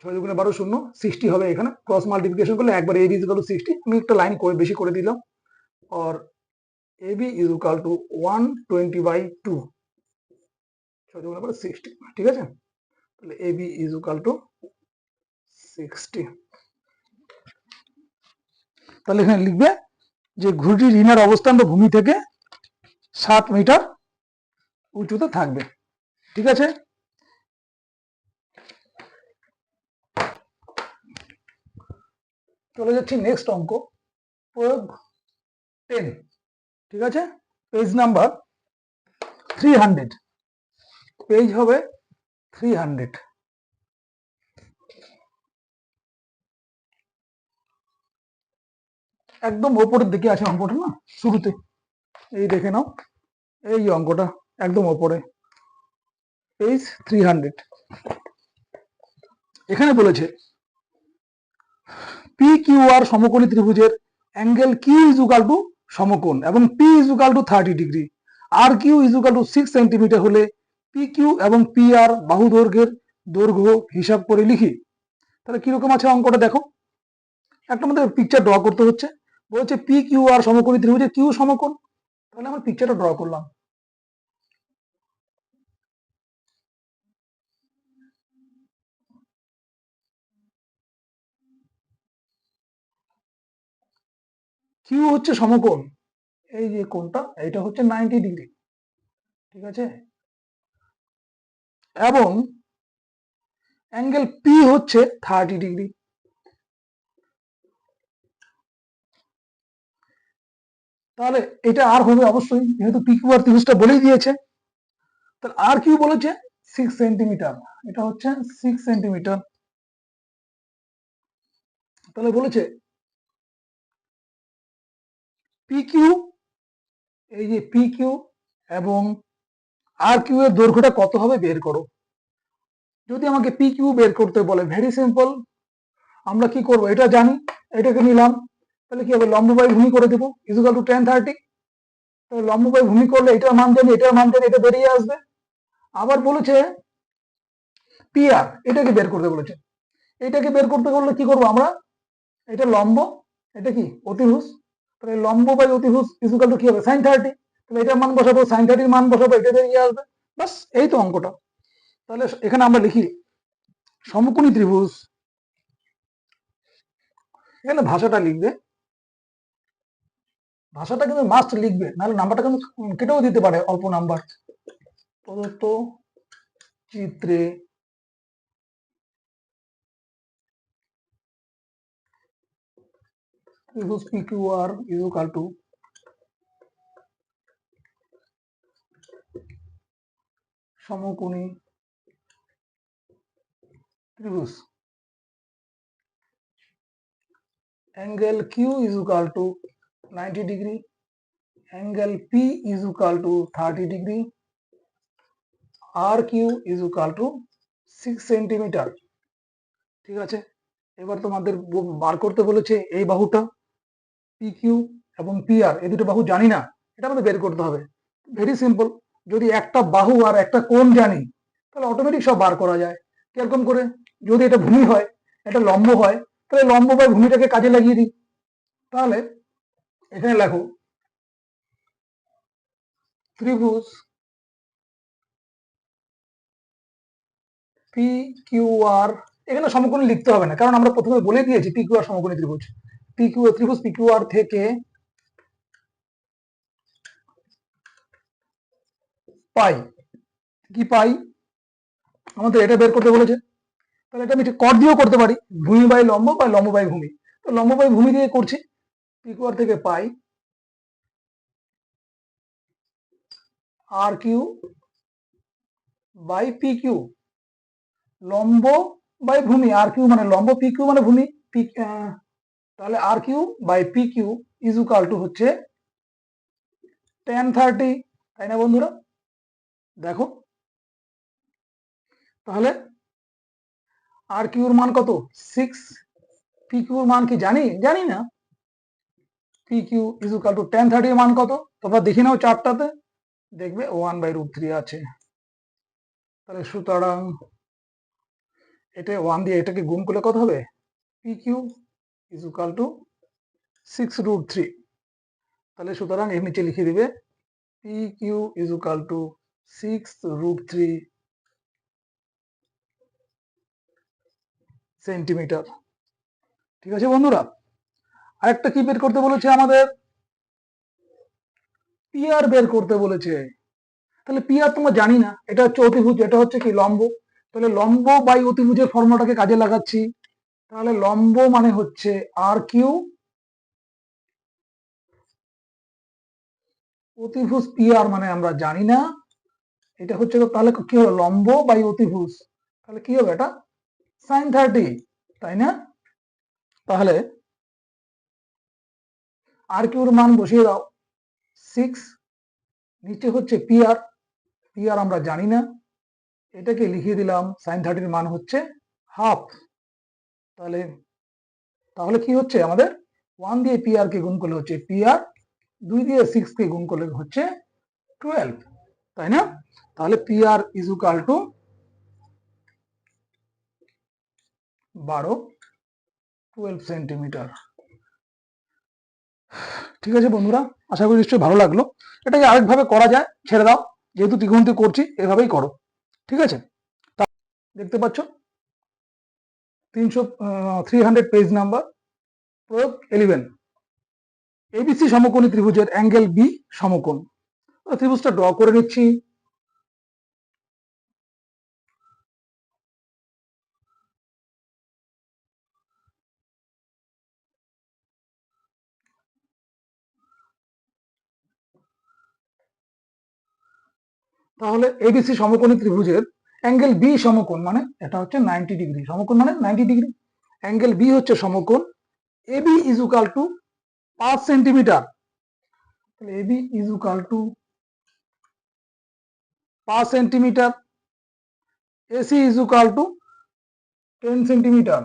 6×12 শূন্য, 60 হবে। এখানে ক্রস মাল্টিপ্লিকেশন করলে একবার এবি ইজ ইকুয়াল টু 60, আমি একটা লাইন করে বেশি করে দিলাম, আর এবি ইজ ইকুয়াল টু 120/2, 6×12 60। ঠিক আছে, তাহলে এবি ইজ ইকুয়াল টু 60। তাহলে এখানে লিখবে যে ঘুড়িটির ঋণার অবস্থান বা ভূমি থেকে 7 মিটার উঁচুতে থাকবে। ঠিক আছে, চলে যাচ্ছি নেক্সট অঙ্ক, প্রয়োগ 10। ঠিক আছে, পেজ নাম্বার 300, পেজ হবে 300। একদম ওপরের দিকে আছে অঙ্কটা, না শুরুতে, এই দেখে নাও, এই অঙ্কটা একদম ওপরে, পেজ 300। এখানে বলেছে পি কিউ আর সমকোণী ত্রিভুজের angle Q is equal to সমকোণ এবং P is equal to 30 degree, R Q is equal to 6 centimetre হলে পি কিউ এবং পি আর বাহু দৈর্ঘ্যের দৈর্ঘ্য হিসাব করে লিখি। তাহলে কিরকম আছে অঙ্কটা দেখো, একটা আমাদের পিকচার ড্র করতে হচ্ছে, বলছে পি কিউ আর সমকোণী ত্রিভুজের কিউ সমকোণ। তাহলে আমরা পিকচারটা ড্র করলাম। কিউ হচ্ছে সমকোণ, এই যে কোণটা এটা হচ্ছে 90 ডিগ্রি। ঠিক আছে, এবং অ্যাঙ্গেল পি হচ্ছে 30 ডিগ্রি। তাহলে এটা আর হবে অবশ্যই, যেহেতু পি কিউ আর ত্রিভুজটা বলেই দিয়েছে। তাহলে আর কিউ বলেছে 6 সেন্টিমিটার, এটা হচ্ছে 6 সেন্টিমিটার। তাহলে বলেছে পি কিউ, এই যে পি কিউ এবং আর কিউ এর দৈর্ঘ্যটা কত হবে বের করো। যদি আমাকে পি কিউ বের করতে বলে, ভেরি সিম্পল, আমরা কি করব, এটা জানি, এটাকে নিলাম, তাহলে কি হবে, লম্ব বাই ভূমি করে দেবো ইকুয়াল টু 10/30। তাহলে লম্ব বাই ভূমি করলে এটার মান জানি, এটার মান জানি, এটা বেরিয়ে আসবে। আবার বলেছে পি আর, এটাকে বের করতে বলেছে। এটাকে বের করতে বললে কি করবো আমরা, এটা লম্ব, এটা কি অতিভুজ, তাহলে লম্ব বাই অতিভুজ ইকুয়াল টু কি হবে, sin30। তাহলে এটার মান বসাবো, sin30 মান বসাবো, এটা বেরিয়ে আসবে। বাস, এই তো অঙ্কটা। তাহলে এখানে আমরা লিখি সমকোণী ত্রিভুজ, এখানে ভাষাটা লিখবে, ভাষাটা কিন্তু মাস্ট লিখবে, নাহলে নাম্বারটা কিন্তু কেটেও দিতে পারে অল্প নাম্বার। প্রদত্ত চিত্রে ত্রিভুজ P Q R equal to সমকোণী ত্রিভুজ, angle Q is equal to 90 degree, angle P is equal to 30 degree, R Q is equal to 6 centimetre. ঠিক আছে, এবার তোমাদের বার করতে বলেছে এই বাহুটা পি কিউ এবং পি আর, এই দুটো বাহু জানি না, এটা আমাদের বের করতে হবে। ভেরি সিম্পল, যদি একটা বাহু আর একটা কোণ জানি, তাহলে অটোমেটিক সব বার করা যায়। কিরকম করে, যদি এটা ভূমি হয়, এটা লম্ব হয়, তাহলে লম্ব বাই ভূমিটাকে কাজে লাগিয়ে দিই। তাহলে এখানে লেখো ত্রিভুজ পি কিউ আর, এখানে সমকোণী লিখতে হবে না, কারণ আমরা প্রথমে বলে দিয়েছি পি কিউ আর সমকোণী ত্রিভুজ। পি কিউ ত্রিভুজ পি কিউ আর থেকে পাই, কি পাই, আমাদের এটা বের করতে বলেছে। তাহলে এটা আমি কর দিয়েও করতে পারি, ভূমি বাই লম্ব বা লম্ব বাই ভূমি। তো লম্ব বাই ভূমি দিয়ে করছি, পি কিউ আর থেকে পাই আর কিউ বাই পি কিউ, লম্ব বাই ভূমি, আর কিউ মানে লম্ব, পি কিউ মানে ভূমি, পি, তাহলে আর Q by P Q is equal to হচ্ছে 10/30, তাই না বন্ধুরা? দেখো তাহলে আর কিউর মান কত, 6, পি কিউর মান কি জানি, জানি না। P Q is equal to 10/30 এর মান কত, তোমরা দেখে নাও চারটাতে, দেখবে 1/√3 আছে। তাহলে সুতরাং এটা 1 দিয়ে এটাকে গুণ করলে কত হবে, P Q is equal to 6√3। তাহলে সুতরাং এর নিচে লিখে দিবে P Q is equal to 6√3 centimetre. ঠিক আছে বন্ধুরা, আরেকটা কি বের করতে বলেছে আমাদের, পিআর বের করতে বলেছে। তাহলে পিআর তোমরা জানি না, এটা হচ্ছে অতিভুজ, এটা হচ্ছে কি লম্ব। তাহলে লম্ব বাই অতিভুজের ফর্মুলাটাকে কাজে লাগাচ্ছি। তাহলে লম্ব মানে হচ্ছে আর কিউ, অতিভুজ পিআর মানে আমরা জানি না, এটা হচ্ছে, তাহলে কি হলো লম্ব বাই অতিভুজ, তাহলে কি হবে এটা সাইন 30, তাই না? তাহলে আর কিউর মান বসিয়ে দাও 6, নিচে হচ্ছে পিআর, পিআর আমরা জানি না, এটাকে লিখিয়ে দিলাম সাইন 30 মান হচ্ছে হাফ। তাহলে তাহলে কি হচ্ছে আমাদের 1 দিয়ে পিআর কে গুণ করলে হচ্ছে পিআর, 2 দিয়ে 6 কে গুণ করলে হচ্ছে 12, তাই না? তাহলে PR is equal two 12 centimetre. ঠিক আছে বন্ধুরা, আশা করি নিশ্চয়ই ভালো লাগলো। এটাকে আরেকভাবে করা যায়, ছেড়ে দাও, যেহেতু ত্রিকোণমিতি করছি এভাবেই করো। ঠিক আছে, দেখতে পাচ্ছ 300 পেজ নাম্বার, প্রয়োগ 11, এবিসি সমকোণী ত্রিভুজের অ্যাঙ্গেল বি সমকোণ। ত্রিভুজটা ড্র করে নিচ্ছি। তাহলে এবিসি সমকোণী ত্রিভুজের অ্যাঙ্গেল বি সমকোণ মানে এটা হচ্ছে 90 ডিগ্রি, সমকোণ মানে 90 ডিগ্রি, অ্যাঙ্গেল বি হচ্ছে সমকোণ, AB is equal to 5 centimetre. তাহলে AB is equal to 5 centimetre, AC is equal to 10 centimetre,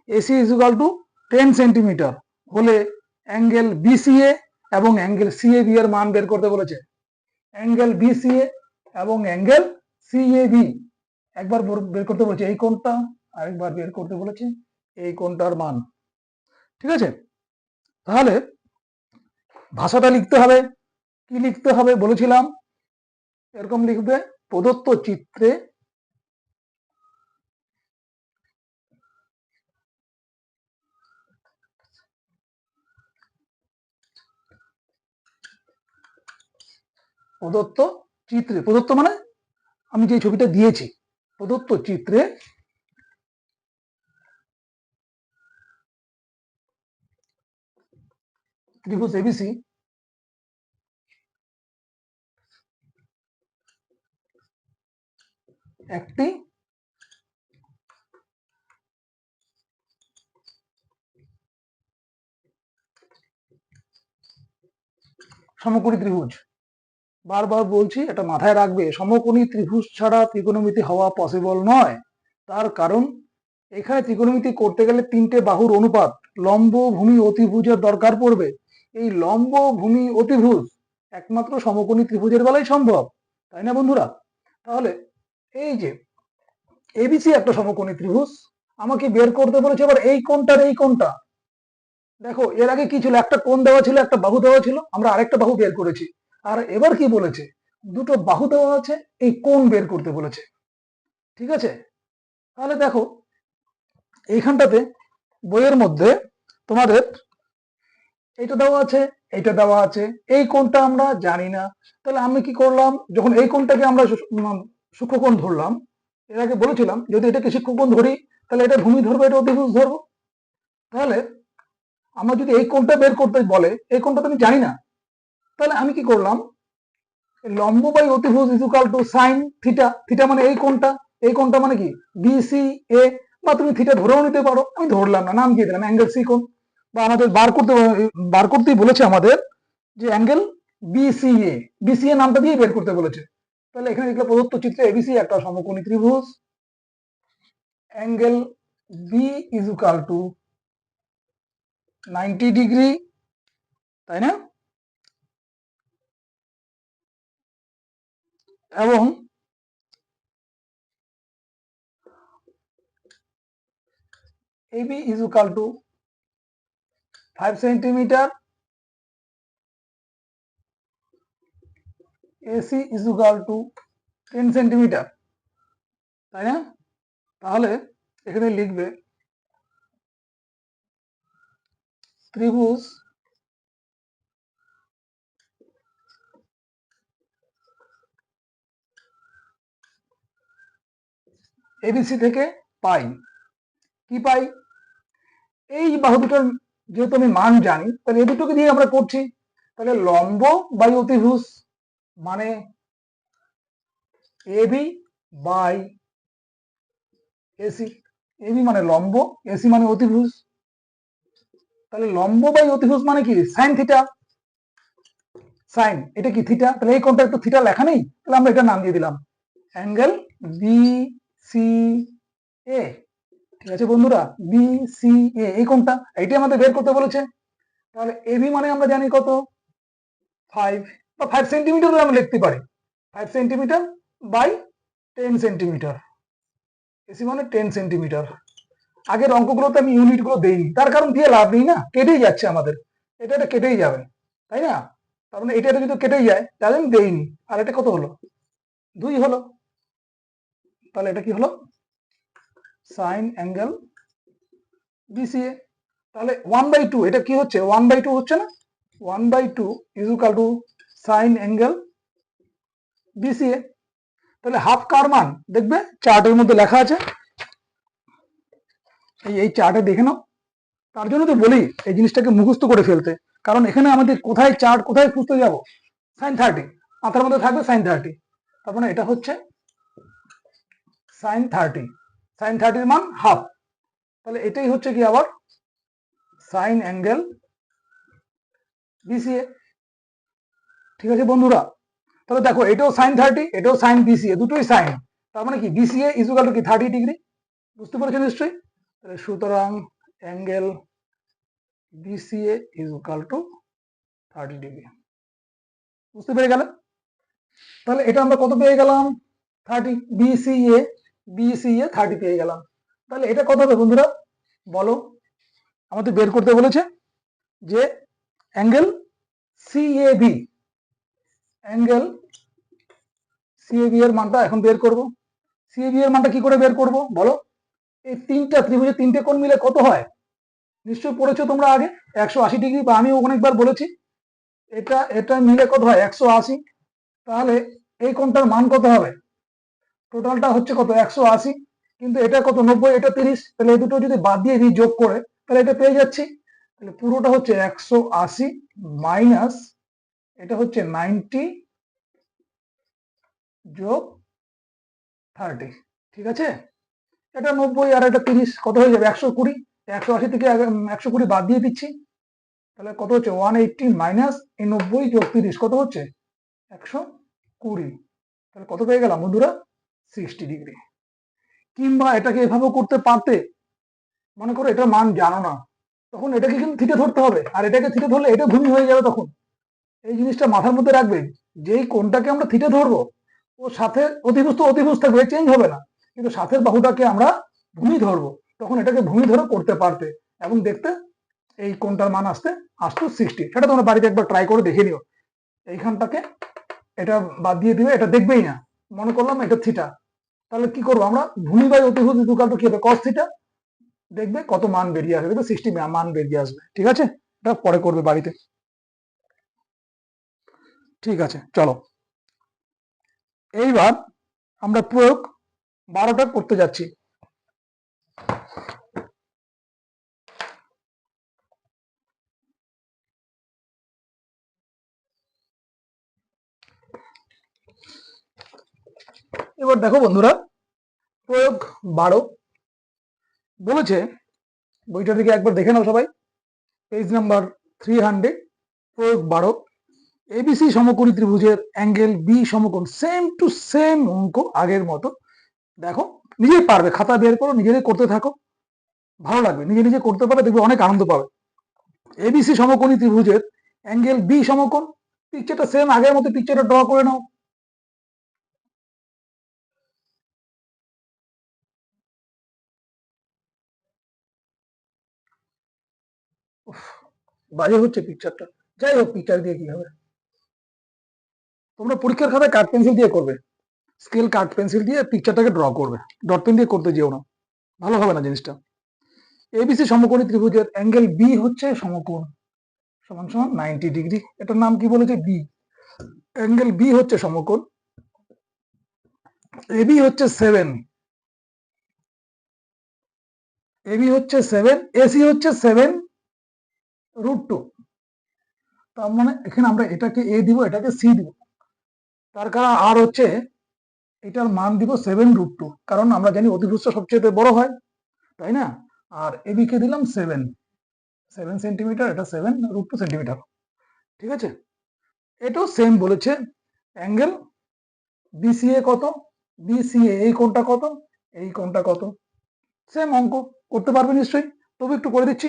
AC is equal to 10 centimetre হলে অ্যাঙ্গেল বিসিএ এবং অ্যাঙ্গেল সিএবি এর মান বের করতে বলেছে। অ্যাঙ্গেল বিসিএ এবং অ্যাঙ্গেল সিএবি একবার বের করতে বলেছে এই কোণটা, আরেকবার বের করতে বলেছে এই কোণটার মান। ঠিক আছে, তাহলে ভাষাটা লিখতে হবে, কি লিখতে হবে বলেছিলাম, এরকম লিখবে, প্রদত্ত চিত্রে প্রদত্ত চিত্রে, প্রদত্ত মানে আমি যে ছবিটা দিয়েছি, প্রদত্ত চিত্রে ত্রিভুজ এবিসি একটি সমকোণী ত্রিভুজ। বারবার বলছি, এটা মাথায় রাখবে, সমকোণী ত্রিভুজ ছাড়া ত্রিকোণমিতি হওয়া পসিবল নয়। তার কারণ এখানে ত্রিকোণমিতি করতে গেলে 3টে বাহুর অনুপাত লম্ব ভূমি অতিভুজের দরকার পড়বে। এই লম্ব ভূমি অতিভুজ একমাত্র সমকোণী ত্রিভুজের বেলায় সম্ভব, তাই না বন্ধুরা? তাহলে এই যে এবিসি একটা সমকোণী ত্রিভুজ, আমাকে বের করতে বলেছে এবার এই কোণটার এই কোণটা। দেখো এর আগে কি ছিল, একটা কোণ দেওয়া ছিল, একটা বাহু দেওয়া ছিল, আমরা আরেকটা বাহু বের করেছি। আর এবার কি বলেছে, দুটো বাহু দেওয়া আছে, এই কোণ বের করতে বলেছে। ঠিক আছে, তাহলে দেখো এইখানটাতে বইয়ের মধ্যে তোমাদের এইটা দেওয়া আছে, এইটা দেওয়া আছে, এই কোণটা আমরা জানি না। তাহলে আমি কি করলাম, যখন এই কোণটাকে আমরা সূক্ষ্মকোণ ধরলাম, এর আগে বলেছিলাম যদি এটাকে সূক্ষ্মকোণ ধরি তাহলে এটা ভূমি ধরবো, এটা অতিভুজ ধরবো। তাহলে আমরা যদি এই কোণটা বের করতে বলে, এই কোণটা তো আমি জানি না, তাহলে আমি কি করলাম, লম্ব বাই অতিভুজ is equal two sine theta, theta মানে এই কোণটা, এই কোণটা মানে কি বিসি এ, বা তুমি থিটা ধরেও নিতে পারো, আমি ধরলাম না, নাম দিয়ে দিলাম অ্যাঙ্গেল সি কোণ। বা আমাদের বার করতেই বলেছে আমাদের যে অ্যাঙ্গেল বিসিএ, বিসিএ নামটা দিয়ে বের করতে বলেছে। তাহলে এখানে দেখলে প্রদত্ত চিত্রে এবিসি একটা সমকোণী ত্রিভুজ, angle B is equal to 90 degree, তাই না? এবং AB is equal to 5 centimetre, AC is equal to 10 centimetre, তাই না? তাহলে এখানে লিখবে ত্রিভুজ এবিসি থেকে পাই কি পাই, এই বাহু দুটোর যেহেতু আমি মান জানি তাহলে এই দুটোকে দিয়ে আমরা করছি, তাহলে লম্ব বাই অতিভুজ মানে এবি বাই এসি, এবি মানে লম্ব, এসি মানে অতিভুজ, তাহলে লম্ব বাই অতিভুজ মানে কি সাইন থিটা, সাইন এটা কি থিটা, তাহলে এই কোণটা একটু থিটা লেখা নেই, তাহলে আমরা এটা নাম দিয়ে দিলাম অ্যাঙ্গেল বি সি এ। ঠিক আছে বন্ধুরা, বি সি এ এই কোণটা এইটা আমাদের বের করতে বলেছে, তাহলে এবি মানে আমরা জানি কত 5 বা 5 সেন্টিমিটার আমরা লিখতে পারি, 5 সেন্টিমিটার বাই 10 সেন্টিমিটার, এসি মানে 10 সেন্টিমিটার। আগের অঙ্কগুলোতে আমি ইউনিট গুলো দেইনি, তার কারণ দিয়ে লাভ নেই না, কেটেই যাচ্ছে আমাদের, এটা কেটেই যাবে তাই না, তার মানে এটা যদি কেটেই যায় তাহলে আমি দেইনি, আর এটা কত হলো 2 হলো, তাহলে এটা কি হলো সাইন অ্যাঙ্গেল বিসিএ। তাহলে 1/2 এটা কি হচ্ছে 1/2 হচ্ছে না, 1/2 is equal two sign angle BCA. তাহলে হাফ কার মান দেখবে চার্টের মধ্যে লেখা আছে, এই চার্টে দেখে নাও, তার জন্য তো বলি এই জিনিসটাকে মুখস্থ করে ফেলতে, কারণ এখানে আমাদের কোথায় চার্ট কোথায় খুঁজতে যাব, সাইন 30 মাথার মধ্যে থাকবে সাইন 30, তার মানে এটা হচ্ছে সাইন 30, সাইন 30 মান হাফ, তাহলে এটাই হচ্ছে কি আবার সাইন অ্যাঙ্গেল বিসিএ। ঠিক আছে বন্ধুরা, তাহলে দেখো এটাও সাইন 30 এটাও সাইন বিসিএ, দুটোই সাইন, তার মানে কি বিসিএ ইজ ইকুয়াল টু কি 30 ডিগ্রি, বুঝতে পেরেছেন নিশ্চয়ই, তাহলে সুতরাং angle BCA is equal to 30 degree, বুঝতে পেরে গেলে, তাহলে এটা আমরা কত পেয়ে গেলাম 30, বিসিএ 30 পেয়ে গেলাম, তাহলে এটা কত হবে বন্ধুরা বলো, আমাদের বের করতে বলেছে যে অ্যাঙ্গেল সিএবি, অ্যাঙ্গেল সিএবি এর মানটা এখন বের করব, সিএবি এর মানটা কি করে বের করব বলো, এই তিনটা ত্রিভুজের তিনটে কোণ মিলে কত হয় নিশ্চয়ই পড়েছো তোমরা আগে 180 ডিগ্রি, বা আমি অনেকবার বলেছি, এটা এটা মিলে কত হয় 180, তাহলে এই কোণটার মান কত হবে, টোটালটা হচ্ছে কত 180, কিন্তু এটা কত 90 এটা 30, তাহলে এই দুটো যদি বাদ দিয়ে দিই যোগ করে তাহলে এটা পেয়ে যাচ্ছি, তাহলে পুরোটা হচ্ছে 180 মাইনাস এটা হচ্ছে 90 যোগ 30, ঠিক আছে, এটা 90 আর এটা 30 কত হয়ে যাবে 120, 180 থেকে 120 বাদ দিয়ে দিচ্ছি, তাহলে কত হচ্ছে 180 মাইনাস এই 90 যোগ 30 কত হচ্ছে 120, তাহলে কত পেয়ে গেলাম বন্ধুরা 60 ডিগ্রি। কিংবা এটাকে এভাবেও করতে পারতে, মনে করো এটা মান জানো না, তখন এটাকে কিন্তু থিতে ধরতে হবে, আর এটাকে থিতে ধরলে এটা ভূমি হয়ে যাবে, তখন এই জিনিসটা মাথার মধ্যে রাখবে, যেই কোণটাকে আমরা থিতে ধরবো ও সাথে অতিভুজ থাকবে, চেঞ্জ হবে না, কিন্তু সাথের বাহুটাকে আমরা ভূমি ধরবো, তখন এটাকে ভূমি ধরে করতে পারতে, এবং দেখতে এই কোণটার মান আসতো 60, সেটা তোমরা বাড়িতে একবার ট্রাই করে দেখে নিও, এইখানটাকে এটা বাদ দিয়ে দিবে, এটা দেখবেই না, মনে করলাম এটা থিটা, তাহলে কি করবো আমরা ভূমি বাই অতিভুজ ইকুয়াল টু কি হবে কস থিটা, দেখবে কত মান বেরিয়ে আসবে, দেখবে 60 মান বেরিয়ে আসবে, ঠিক আছে, এটা পরে করবে বাড়িতে, ঠিক আছে চলো, এইবার আমরা প্রয়োগ 12টা করতে যাচ্ছি। এবার দেখো বন্ধুরা, প্রয়োগ 12 বলেছে, বইটা থেকে একবার দেখে নাও সবাই, পেজ নাম্বার 300, প্রয়োগ 12, এবিসি সমকোণী ত্রিভুজের অ্যাঙ্গেল বি সমকোণ, সেম টু সেম অঙ্ক আগের মতো, দেখো নিজেই পারবে, খাতা বের করো নিজেরাই করতে থাকো, ভালো লাগবে, নিজে নিজে করতে পারবে, দেখবে অনেক আনন্দ পাবে। এবিসি সমকোণী ত্রিভুজের অ্যাঙ্গেল বি সমকোণ, পিকচারটা সেম আগের মতো, পিকচারটা ড্র করে নাও, বাজে হচ্ছে পিকচারটা, যাই হোক পিকচার দিয়ে কি হবে, তোমরা পরীক্ষার খাতায় কাঠ পেন্সিল দিয়ে করবে, স্কেল কাট পেন্সিল দিয়ে পিকচারটাকে ড্র করবে, ডট পেন দিয়ে করতে যেও না, ভালো হবে না জিনিসটা। এবিসি সমকোণী ত্রিভুজের অ্যাঙ্গেল বি হচ্ছে সমকোণ সমান সমান 90 ডিগ্রি। এটার নাম কি বলেছে? বি। অ্যাঙ্গেল বি হচ্ছে সমকোণ, এবি হচ্ছে 7, এবি হচ্ছে 7, এসি হচ্ছে 7√2। তার মানে এখানে আমরা এটাকে এ দিব, এটাকে সি দিব, তার কারণ আর হচ্ছে এটার মান দিব 7√2, কারণ আমরা জানি অতিভুজটা সবচেয়ে বড় হয়, তাই না? আর এবি কে দিলাম 7 সেন্টিমিটার, এটা 7√2 সেন্টিমিটার। ঠিক আছে, এটাও সেম বলেছে। অ্যাঙ্গেল বিসিএ কত? বিসিএ এই কোণটা কত? এই কোণটা কত? সেম অঙ্ক, করতে পারবে নিশ্চয়ই, তবে একটু করে দিচ্ছি।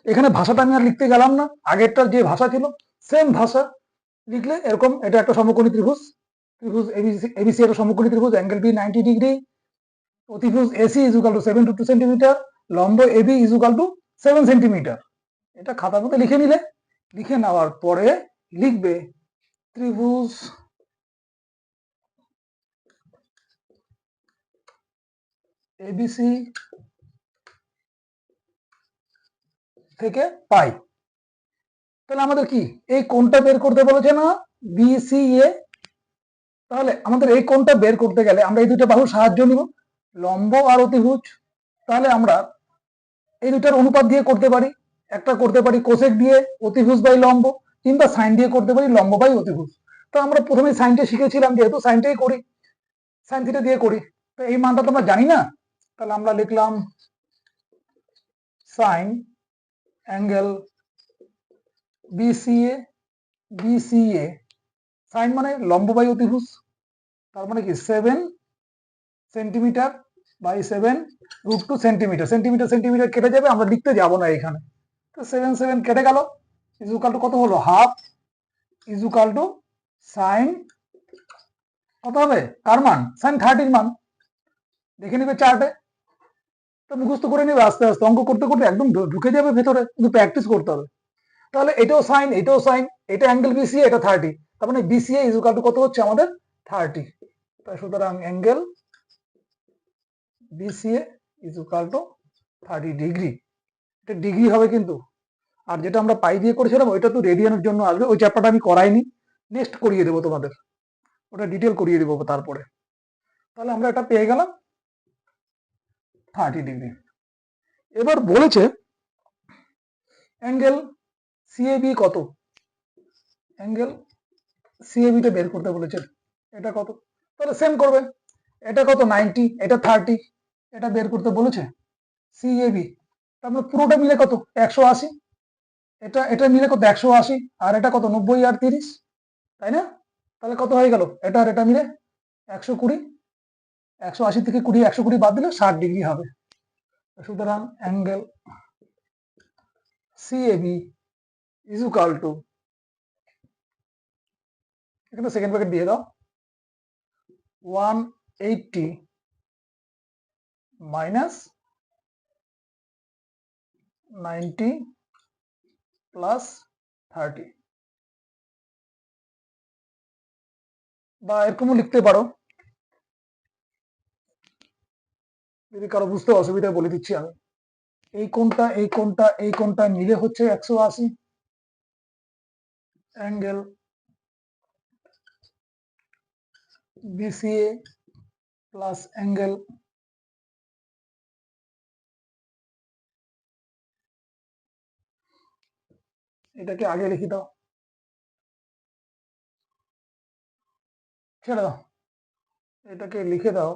এখানে ভাষাটা আমি আর লিখতে গেলাম না, আগেরটার যে ভাষা ছিল সেম ভাষা লিখলে এরকম। এটা একটা সমকোণী ত্রিভুজ, ত্রিভুজ এবিসি একটা সমকোণী ত্রিভুজ, অ্যাঙ্গেল বি 90 ডিগ্রি, অতিভুজ এসি ইজুকাল টু 7√2 সেন্টিমিটার, লম্ব এবি ইজুকাল টু 7 সেন্টিমিটার। এটা খাতার মধ্যে লিখে নিলে, লিখে নেওয়ার পরে লিখবে ত্রিভুজ এবিসি থেকে পাই। তাহলে আমাদের কি এই কোণটা বের করতে বলেছে না, বিসিএ। তাহলে আমাদের এই কোণটা বের করতে গেলে আমরা এই দুটো বাহুর সাহায্য নিব, লম্ব আর অতিভুজ। তাহলে আমরা এই দুটার অনুপাত দিয়ে করতে পারি, একটা করতে পারি কোসেক দিয়ে অতিভুজ বাই লম্ব, কিংবা সাইন দিয়ে করতে পারি লম্ব বাই অতিভুজ। তো আমরা প্রথমে সাইনটা শিখেছিলাম, যেহেতু সাইনটাই করি, সাইন থিটা দিয়ে করি। তো এই মানটা তো আমরা জানি না, তাহলে আমরা লিখলাম sine angle BCA, BCA sine মানে লম্ব বাই অতিভুজ, তার মানে কি 7 centimetre by 7√2 centimetre. Centimetre centimetre কেটে যাবে, আমরা লিখতে যাব না এখানে। তো 7 কেটে গেল, ইজুকাল টু কত হলো? হাফ ইজুকাল টু সাইন কত হবে? কার মান? সাইন 30 মান। দেখে নিবে চার্টে, তো মুখস্থ করে নিবে আস্তে আস্তে, অঙ্ক করতে করতে একদম ঢুকে যাবে ভেতরে, কিন্তু প্র্যাকটিস করতে হবে। তাহলে এটাও সাইন, এটাও সাইন, এটা অ্যাঙ্গেল বিসিএ, এটা 30, তার মানে বিসিএ ইজুকাল টু কত হচ্ছে আমাদের? 30। তাই সুতরাং অ্যাঙ্গেল বিসিএ ইজুকাল টু 30 ডিগ্রি। এটা ডিগ্রি হবে কিন্তু। আর যেটা আমরা পাই দিয়ে করেছিলাম ওইটা তো রেডিয়ানের জন্য আসবে, ওই চ্যাপ্টারটা আমি করাইনি, নেক্সট করিয়ে দেবো তোমাদের, ওটা ডিটেল করিয়ে দেবো তারপরে। তাহলে আমরা এটা পেয়ে গেলাম 30 ডিগ্রি। এবার বলেছে অ্যাঙ্গেল সিএবি কত? অ্যাঙ্গেল সিএবিটা বের করতে বলেছে, এটা কত? তাহলে সেম করবে, এটা কত? 90, এটা 30, এটা বের করতে বলেছে সিএবি। তারপরে পুরোটা মিলে কত? 180। এটা এটা মিলে কত? 180, আর এটা কত? 90 আর 30, তাই না? তাহলে কত হয়ে গেল? এটা আর এটা মিলে 120। 180 থেকে 120 বাদ দিলে 60 ডিগ্রি হবে। সুতরাং অ্যাঙ্গেল সিএবি ইজুকাল টু, এখানে সেকেন্ড ব্র্যাকেট দিয়ে দাও, 180 মাইনাস 90 প্লাস 30, বা এরকমও লিখতে পারো, যদি কারো বুঝতে অসুবিধা বলে দিচ্ছি আমি। এই কোণটা এই কোণটা এই কোণটা মিলে হচ্ছে 180। অ্যাঙ্গেল বিসিএ প্লাস অ্যাঙ্গেল এটাকে আগে লিখে দাও, ছেড়ে দাও, এটাকে লিখে দাও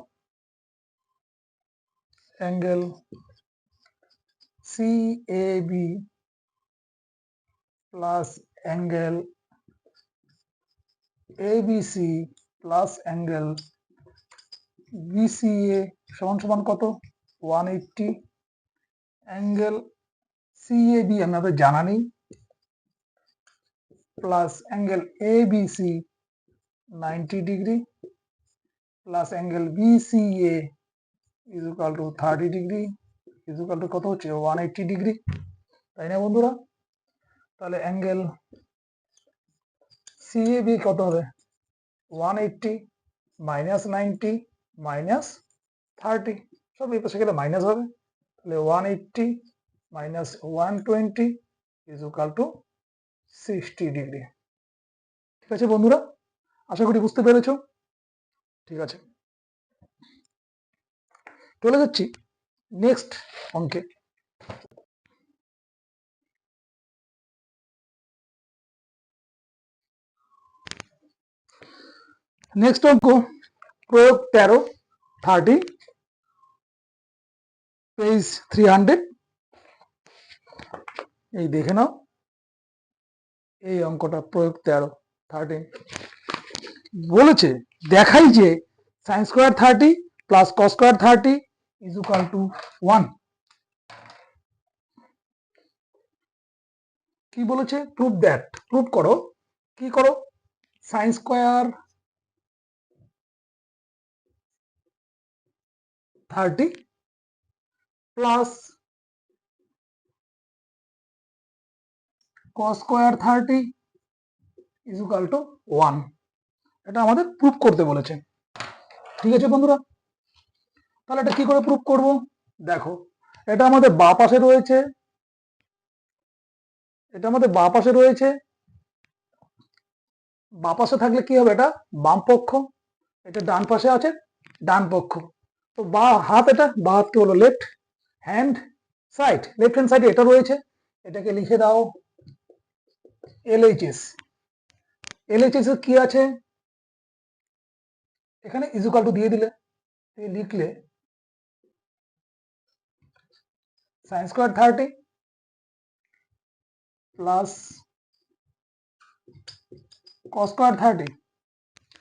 angle CAB plus angle ABC plus angle BCA সমান সমান কত? 180। অ্যাঙ্গেল সিএবি আমাদের জানা নেই, plus angle ABC 90 degree plus angle BCA is equal to 30 degree is equal to কত হচ্ছে? 180 ডিগ্রি, তাই না বন্ধুরা? তাহলে অ্যাঙ্গেল সিএবি কত হবে? 180 -90 -30, সব এই পাশে গেলে মাইনাস হবে, তাহলে 180 -120 ইজ ইকুয়াল টু 60 ডিগ্রি। ঠিক আছে বন্ধুরা, আশা করি বুঝতে পেরেছো। ঠিক আছে, চলে যাচ্ছি নেক্সট অঙ্কে। নেক্সট অঙ্ক প্রয়োগ 13, 13, পেজ 300। এই দেখে নাও, এই অঙ্কটা প্রয়োগ 13, 13 বলেছে দেখাই যে sin square 30 plus cos square 30 is equal to 1। কি বলেছে? প্রুভ দ্যাট, প্রুভ করো। কি করো? sin square 30 plus cos square 30 is equal to 1, এটা আমাদের প্রুভ করতে বলেছে। ঠিক আছে বন্ধুরা, তাহলে এটা কি করে প্রুভ করব? দেখো, এটা আমাদের বাঁ পাশে রয়েছে, এটা আমাদের বাঁ পাশে রয়েছে। বাঁ পাশে থাকলে কি হবে? এটা বাম পক্ষ, এটা ডান পাশে আছে ডান পক্ষ। তো বা হাত, এটা বা হাত কি হলো? Left hand side, left hand সাইডে এটা রয়েছে, এটাকে লিখে দাও LHS। LHS এর কি আছে? এখানে ইজুকাল টু দিয়ে দিলে, লিখলে sin square 30 plus cos square 30।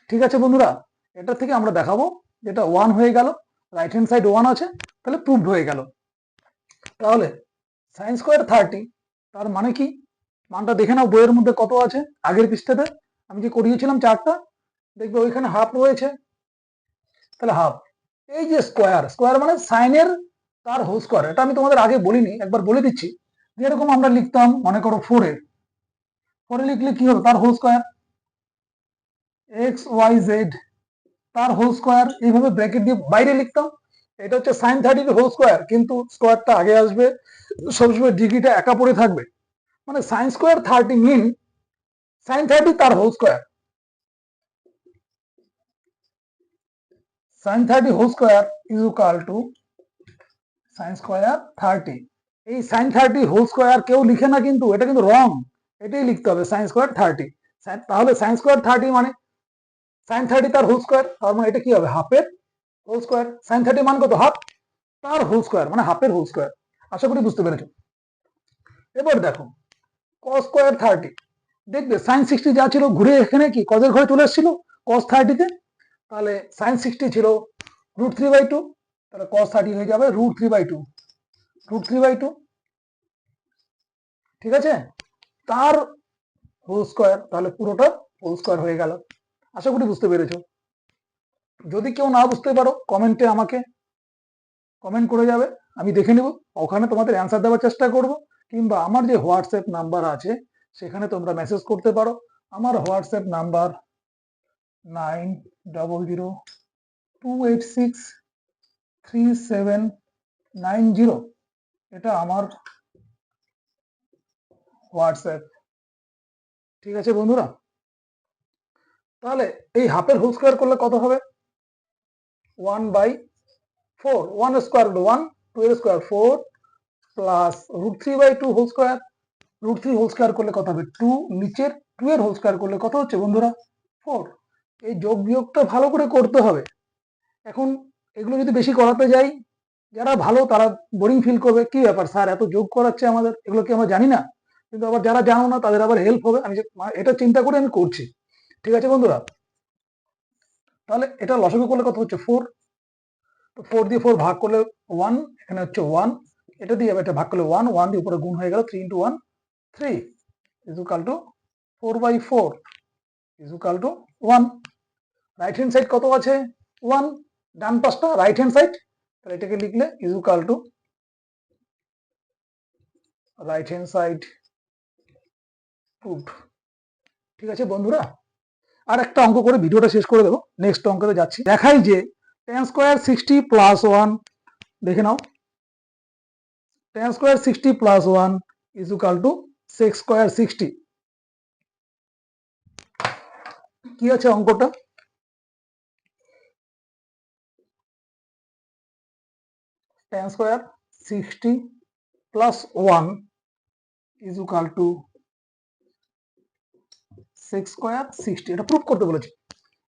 ঠিক আছে বন্ধুরা, এটা থেকে আমরা দেখাবো যেটা 1 হয়ে গেল, রাইট হ্যান্ড সাইড 1 আছে, তাহলে প্রুভড হয়ে গেল। তাহলে sin স্কোয়ার 30 তার মানে কি? মানটা দেখে নাও বইয়ের মধ্যে কত আছে, আগের পৃষ্ঠাতে আমি যে করিয়েছিলাম চারটা, দেখবে ওইখানে হাফ রয়েছে, তাহলে হাফ। এই যে স্কোয়ার, স্কোয়ার মানে সাইনের তার হোল স্কোয়ার, এটা আমি তোমাদের আগে বলিনি, একবার বলে দিচ্ছি। যেরকম আমরা লিখতাম, মনে করো 4 এ লিখলে কি হবে? তার হোল স্কোয়ার, XYZ তার হোল স্কোয়ার, এইভাবে ব্র্যাকেট দিয়ে বাইরে লিখতাম। এটা হচ্ছে sin 30 হোল স্কোয়ার, কিন্তু স্কোয়ারটা আগে আসবে, সবসময় ডিগ্রিটা একা পড়ে থাকবে। মানে sin স্কোয়ার 30 মিন sin 30 তার whole square, sin 30 whole square is equal to sin square 30। এই sin 30 হোল স্কোয়ার কেউ লিখে না, কিন্তু এটা কিন্তু রং, এটাই লিখতে হবে sin স্কোয়ার 30। তাহলে sin স্কোয়ার 30 মানে sin 30 তার হোল স্কোয়ার, তার মানে এটা কি হবে? হাফের হোল স্কোয়ার। sin 30 মান কত? হাফ, তার হোল স্কোয়ার মানে হাফের হোল স্কোয়ার। আশা করি বুঝতে পেরেছো। এবার দেখো cos স্কোয়ার 30, দেখবে sin 60 যা ছিল ঘুরে এখানে কি cos এর ঘরে চলে এসেছিল cos 30 তে, তাহলে sin 60 ছিল √3/2, তাহলে cos 30 হয়ে যাবে √3/2, √3/2। ঠিক আছে, তার হোল স্কোয়ার, তাহলে পুরোটা হোল স্কোয়ার হয়ে গেল। আশা করি বুঝতে পেরেছো। যদি কেউ না বুঝতে পারো কমেন্টে আমাকে কমেন্ট করে যাবে, আমি দেখে নেব, ওখানে তোমাদের অ্যান্সার দেওয়ার চেষ্টা করব, কিংবা আমার যে হোয়াটসঅ্যাপ নাম্বার আছে সেখানে তোমরা মেসেজ করতে পারো। আমার হোয়াটসঅ্যাপ নাম্বার 9000286379, এটা আমার হোয়াটসঅ্যাপ। ঠিক আছে বন্ধুরা, তাহলে এই হাফের হোল স্কোয়ার করলে কত হবে? 1/4, 1 স্কোয়ার 1, 2 এর square 4 plus √3/2 whole square, √3 whole square করলে কত হবে? 2, নিচের 2 এর হোল স্কোয়ার করলে কত হচ্ছে বন্ধুরা? 4। এই যোগ বিয়োগটা ভালো করে করতে হবে। এখন এগুলো যদি বেশি করাতে যাই, যারা ভালো তারা বোরিং ফিল করবে, কি ব্যাপার স্যার এত যোগ করাচ্ছে আমাদের, এগুলো কি আমরা জানি না? কিন্তু আবার যারা জানো না তাদের আবার হেল্প হবে, আমি এটা চিন্তা করে আমি করছি। ঠিক আছে বন্ধুরা, তাহলে এটা লসাগু করলে কত হচ্ছে? 4। তো 4 দিয়ে 4 ভাগ করলে 1, এখানে হচ্ছে 1, এটা দিয়ে এটা ভাগ করলে 1, 1 দিয়ে উপরে গুণ হয়ে গেল, 3 × 1 3 is equal two 4/4 is equal to 1। Right hand side কত আছে? 1, ডান পাশটা রাইট হ্যান্ড সাইড, তাহলে এটাকে লিখলে is equal two right hand side proved. ঠিক আছে বন্ধুরা, আর একটা অঙ্ক করে ভিডিওটা শেষ করে দেবো, নেক্সট অঙ্কতে যাচ্ছি। দেখাই যে tan স্কোয়ার 60 প্লাস 1, দেখে নাও, tan square 60 plus 1 is equal two sec square 60। কি আছে অঙ্কটা? tan square 60 plus 1 is equal two sec square 60, এটা প্রুফ করতে বলেছি।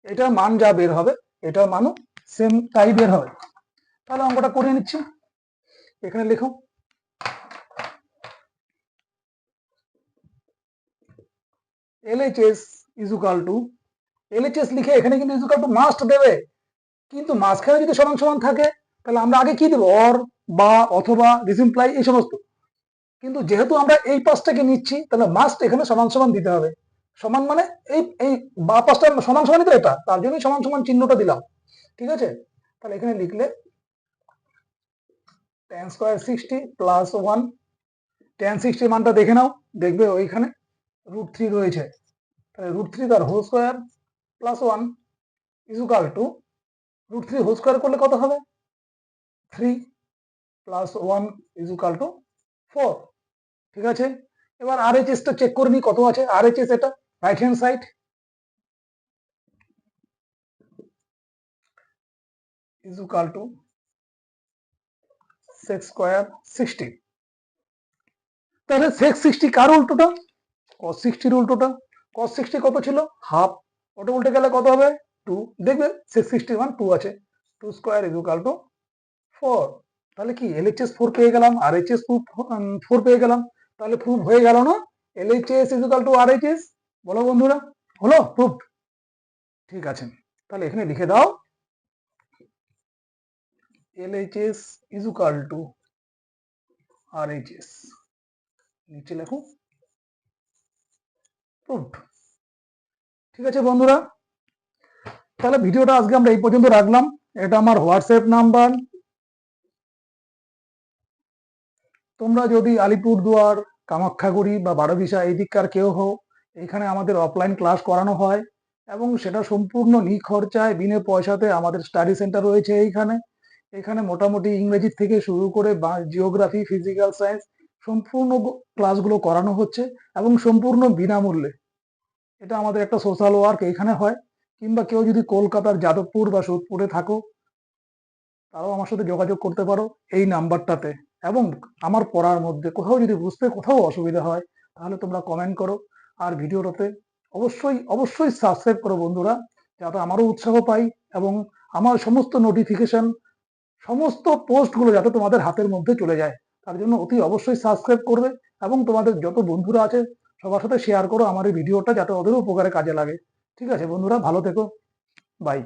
এটার মান যা বের হবে এটার মানও সেম তাই বের হবে। তাহলে অঙ্কটা করে নিচ্ছি, এখানে লিখো LHS is equal two, LHS লিখে এখানে কিন্তু ইজ ইকুয়াল টু মাস্ট দেবে, কিন্তু মাঝখানে যদি সমান সমান থাকে তাহলে আমরা আগে কি দেবো, অর, বা, অথবা, রিজেমপ্লাই, এই সমস্ত। কিন্তু যেহেতু আমরা এই পাশটাকে নিচ্ছি তাহলে মাস্ট এখানে সমান সমান দিতে হবে। সমান মানে এই এই বা পাশটা সমান সমানই তো এটা, তার জন্যই সমান সমান চিহ্নটা দিলাম। ঠিক আছে, তাহলে এখানে লিখলে tan স্কোয়ার 60 প্লাস 1, tan 60 মানটা দেখে নাও, দেখবে ওইখানে √3 রয়েছে, তাহলে √3 তার whole square plus 1 is equal to √3 whole square করলে কত হবে, 3 প্লাস 1 ইজ ইকুয়াল টু 4। ঠিক আছে, এবার RHS টা চেক করে নি কত আছে। RHS এটা right hand side is equal two sec square 60। তাহলে sec 60 কার উল্টোটা, cos 60 এর উল্টোটা। cos 60 কত ছিল, হাফ, ওটা উল্টে গেলে কত হবে 2, দেখবে sec 60 মান 2 আছে, 2 স্কোয়ার ইজ ইকুয়াল টু 4। তাহলে কি LHS 4 পেয়ে গেলাম, RHS 4 পেয়ে গেলাম, তাহলে প্রুফ হয়ে গেল না, LHS is equal two RHS। বলো বন্ধুরা, হলো প্রুফ? ঠিক আছে, তাহলে এখানে লিখে দাও LHS is equal two RHS, নিচে লেখো প্রুফ। ঠিক আছে বন্ধুরা, তাহলে ভিডিওটা আজকে আমরা এই পর্যন্ত রাখলাম। এটা আমার হোয়াটসঅ্যাপ নাম্বার, তোমরা যদি আলিপুরদুয়ার, কামাখ্যাগুড়ি বা বারোবিশা এই দিককার কেউ হও, এখানে আমাদের অফলাইন ক্লাস করানো হয় এবং সেটা সম্পূর্ণ নিখরচায় বিনে পয়সাতে আমাদের স্টাডি সেন্টার রয়েছে এইখানে। এখানে মোটামুটি ইংরেজি থেকে শুরু করে জিওগ্রাফি, ফিজিক্যাল সায়েন্স সম্পূর্ণ ক্লাসগুলো করানো হচ্ছে এবং সম্পূর্ণ বিনামূল্যে। এটা আমাদের একটা সোশ্যাল ওয়ার্ক এইখানে হয়। কিংবা কেউ যদি কলকাতার যাদবপুর বা সোদপুরে থাকো, তারাও আমার সাথে যোগাযোগ করতে পারো এই নাম্বারটাতে। এবং আমার পড়ার মধ্যে কোথাও যদি বুঝতে কোথাও অসুবিধা হয় তাহলে তোমরা কমেন্ট করো। আর ভিডিওটাতে অবশ্যই অবশ্যই সাবস্ক্রাইব করো বন্ধুরা, যাতে আমারও উৎসাহ পাই এবং আমার সমস্ত নোটিফিকেশন, সমস্ত পোস্টগুলো যাতে তোমাদের হাতের মধ্যে চলে যায়। তার জন্য অতি অবশ্যই সাবস্ক্রাইব করবে এবং তোমাদের যত বন্ধুরা আছে সবার সাথে শেয়ার করো আমার এই ভিডিওটা, যাতে ওদেরও উপকারে কাজে লাগে। ঠিক আছে বন্ধুরা, ভালো থেকো, বাই।